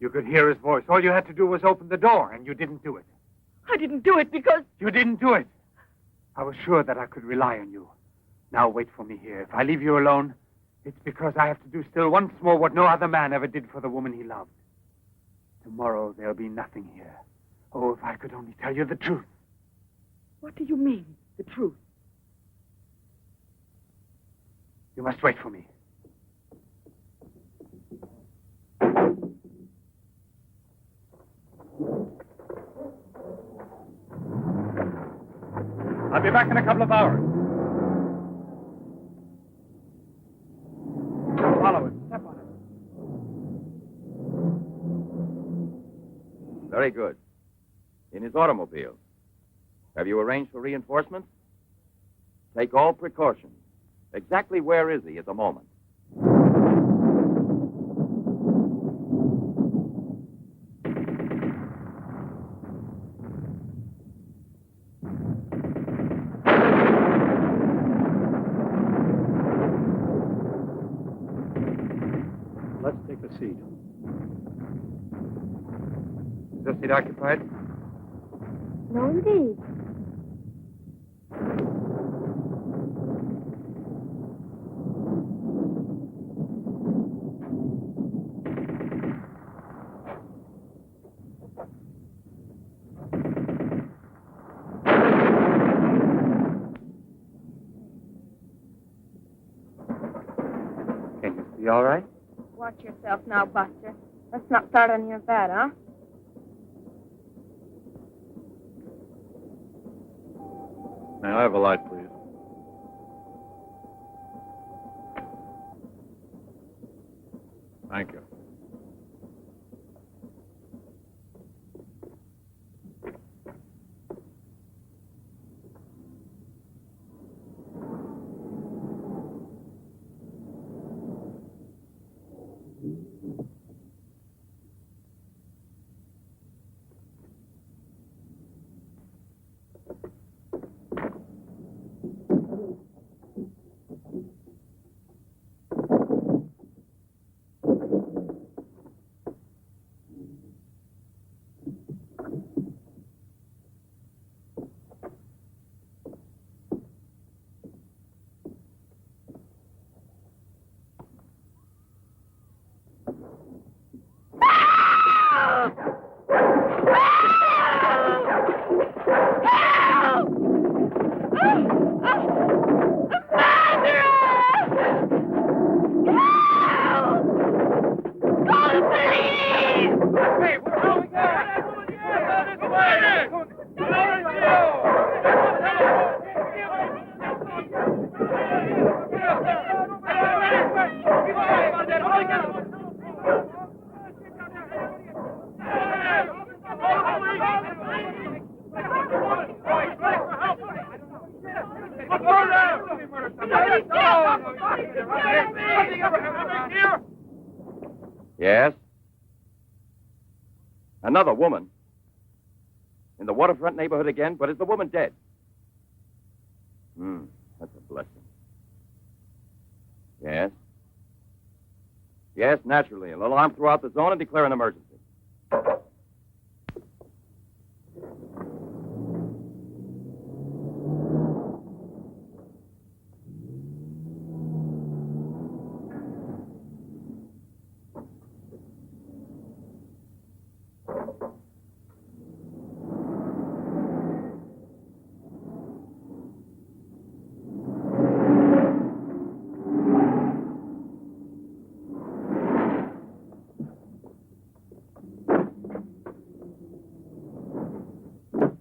You could hear his voice. All you had to do was open the door, and you didn't do it. I didn't do it because... You didn't do it. I was sure that I could rely on you. Now wait for me here. If I leave you alone, it's because I have to do still once more what no other man ever did for the woman he loved. Tomorrow there'll be nothing here. Oh, if I could only tell you the truth. What do you mean, the truth? You must wait for me. I'll be back in a couple of hours. Follow it. Step on it. Very good. In his automobile. Have you arranged for reinforcements? Take all precautions. Exactly where is he at the moment? Let's take a seat. Is this seat occupied? No, indeed. Can you see all right? Watch yourself now, Buster. Let's not start on your bed, huh? May I have a light, please? Thank you. Yes? Another woman? In the waterfront neighborhood again? But is the woman dead? That's a blessing. Yes? Yes, naturally. An alarm throughout the zone and declare an emergency.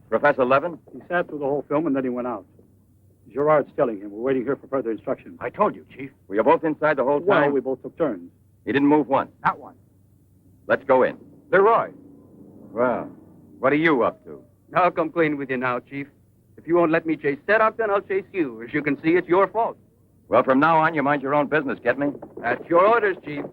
Professor Levin? He sat through the whole film and then he went out. Gerard's telling him. We're waiting here for further instructions. I told you, Chief. Were you both inside the whole time? Well, we both took turns. He didn't move once? Not one. Let's go in. Leroy. Well, what are you up to? I'll come clean with you now, Chief. If you won't let me chase Seddok, then I'll chase you. As you can see, it's your fault. Well, from now on, you mind your own business, get me? That's your orders, Chief.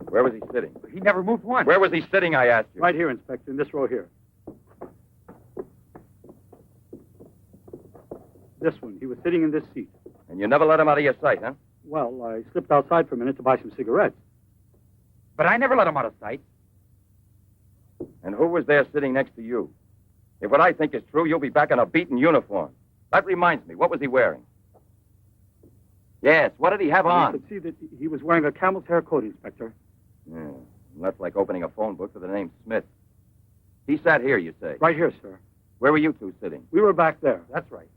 Where was he sitting? He never moved once. Where was he sitting, I asked you? Right here, Inspector, in this row here. This one. He was sitting in this seat. And you never let him out of your sight, huh? Well, I slipped outside for a minute to buy some cigarettes. But I never let him out of sight. And who was there sitting next to you? If what I think is true, you'll be back in a beaten uniform. That reminds me, what was he wearing? Yes, what did he have on? You could see that he was wearing a camel's hair coat, Inspector. Yeah, that's like opening a phone book for the name Smith. He sat here, you say? Right here, sir. Where were you two sitting? We were back there. That's right.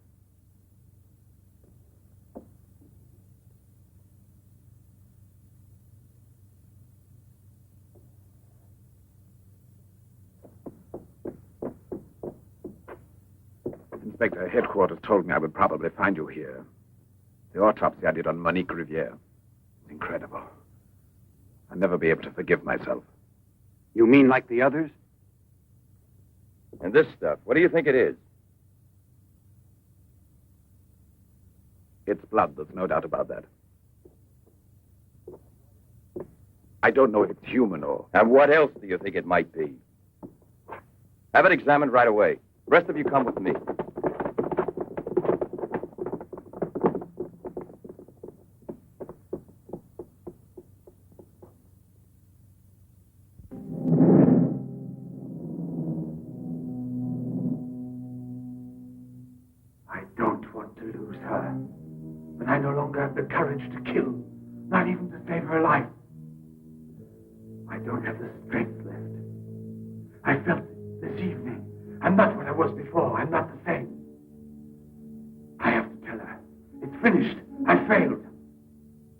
Inspector, headquarters told me I would probably find you here. The autopsy I did on Monique Riviere. It's incredible. I'll never be able to forgive myself. You mean like the others? And this stuff, what do you think it is? It's blood, there's no doubt about that. I don't know if it's human or... And what else do you think it might be? Have it examined right away. The rest of you come with me. But I no longer have the courage to kill, not even to save her life. I don't have the strength left. I felt it this evening. I'm not what I was before. I'm not the same. I have to tell her. It's finished. I failed.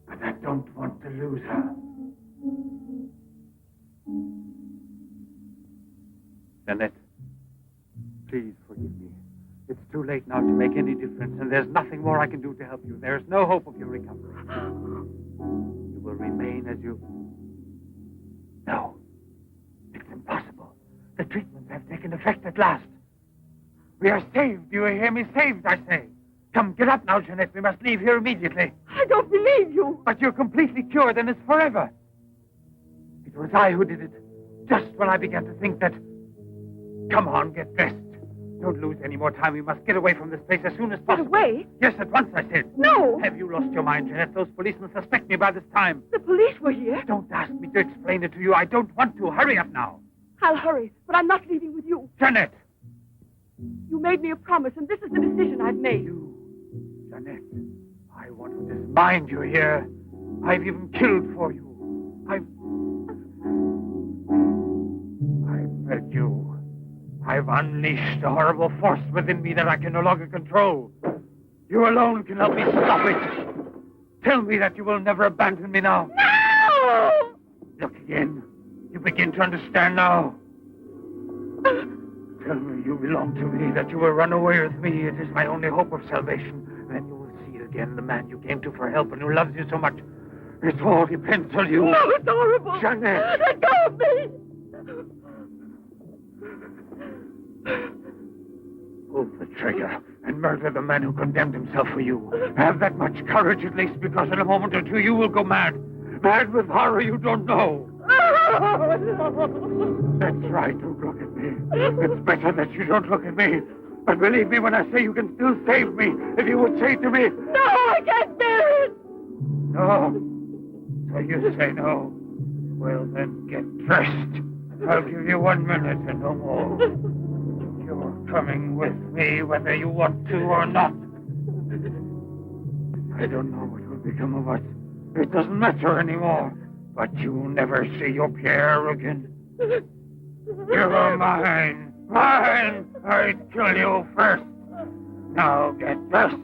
But I don't want to lose her. Jeanette, please forgive me. It's too late now to make any difference, and there's nothing more I can do to help you. There's no hope of your recovery. You will remain as you... No. It's impossible. The treatments have taken effect at last. We are saved. Do you hear me? Saved, I say. Come, get up now, Jeanette. We must leave here immediately. I don't believe you. But you're completely cured, and it's forever. It was I who did it. Just when I began to think that... Come on, get dressed. Don't lose any more time. We must get away from this place as soon as possible. Get away? Yes, at once, I said. No. Have you lost your mind, Jeanette? Those policemen suspect me by this time. The police were here. Don't ask me to explain it to you. I don't want to. Hurry up now. I'll hurry, but I'm not leaving with you. Jeanette! You made me a promise, and this is the decision I've made. Jeanette, I want to dismind you here. I've even killed for you. I've fed you. I've unleashed a horrible force within me that I can no longer control. You alone can help me stop it. Tell me that you will never abandon me now. No! Look again. You begin to understand now. Tell me you belong to me, that you will run away with me. It is my only hope of salvation. Then you will see again the man you came to for help and who loves you so much. It all depends on you. No, it's horrible. Jeanette. Let go of me. Pull the trigger and murder the man who condemned himself for you. Have that much courage at least, because in a moment or two you will go mad. Mad with horror you don't know. That's right, don't look at me. It's better that you don't look at me. But believe me when I say you can still save me, if you would say to me... No, I can't bear it. No. So you say no. Well, then get dressed. I'll give you 1 minute and no more. You're coming with me whether you want to or not. I don't know what will become of us. It doesn't matter anymore. But you'll never see your Pierre again. You're mine. Mine! I'd kill you first. Now get dressed.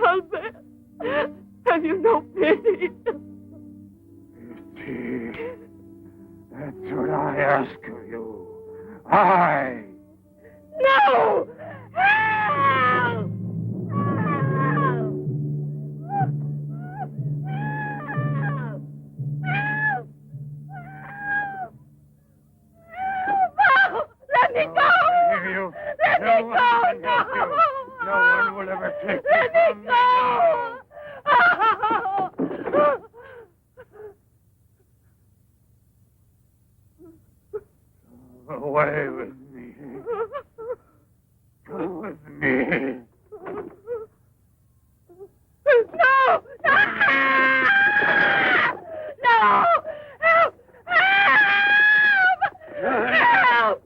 Albert, have you no pity? Pity? That's what I ask of you. I. No! Help! Let me go! Let me go! No one will ever take you Let me from me now. Go away with me. Go with me. No! No! No! Help! Help! Help!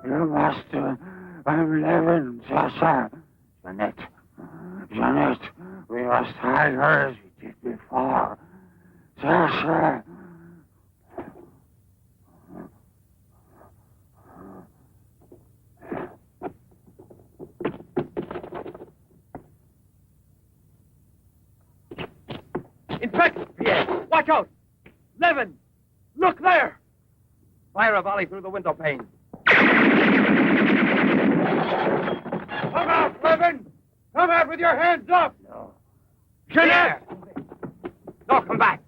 Your master, I'm Levin, Sasha. Jeanette, we must hide her as we did before. Sasha. Infect, Pierre! Watch out! Levin! Look there! Fire a volley through the window pane. Come out, Levin! Come out with your hands up! No. Jeanette! No, come back.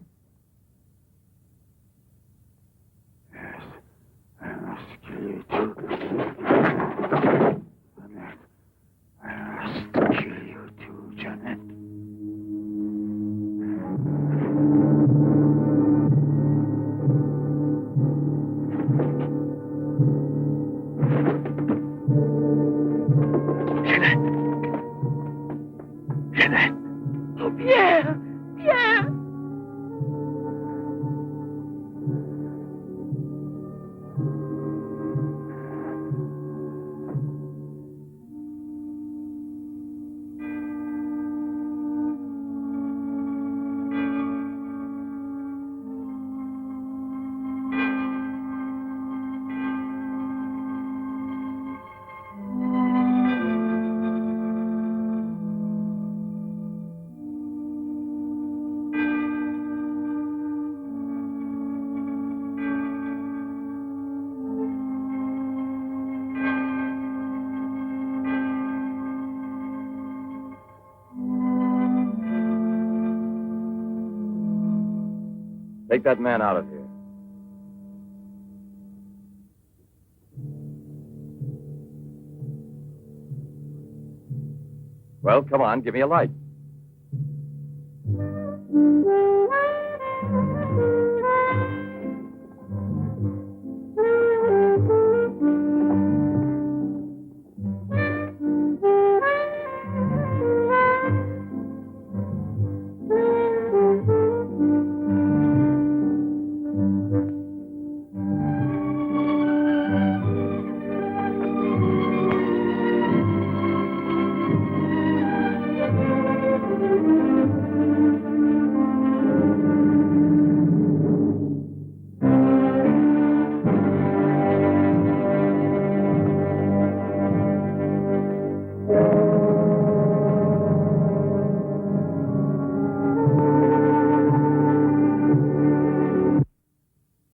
Take that man out of here. Well, come on, give me a light.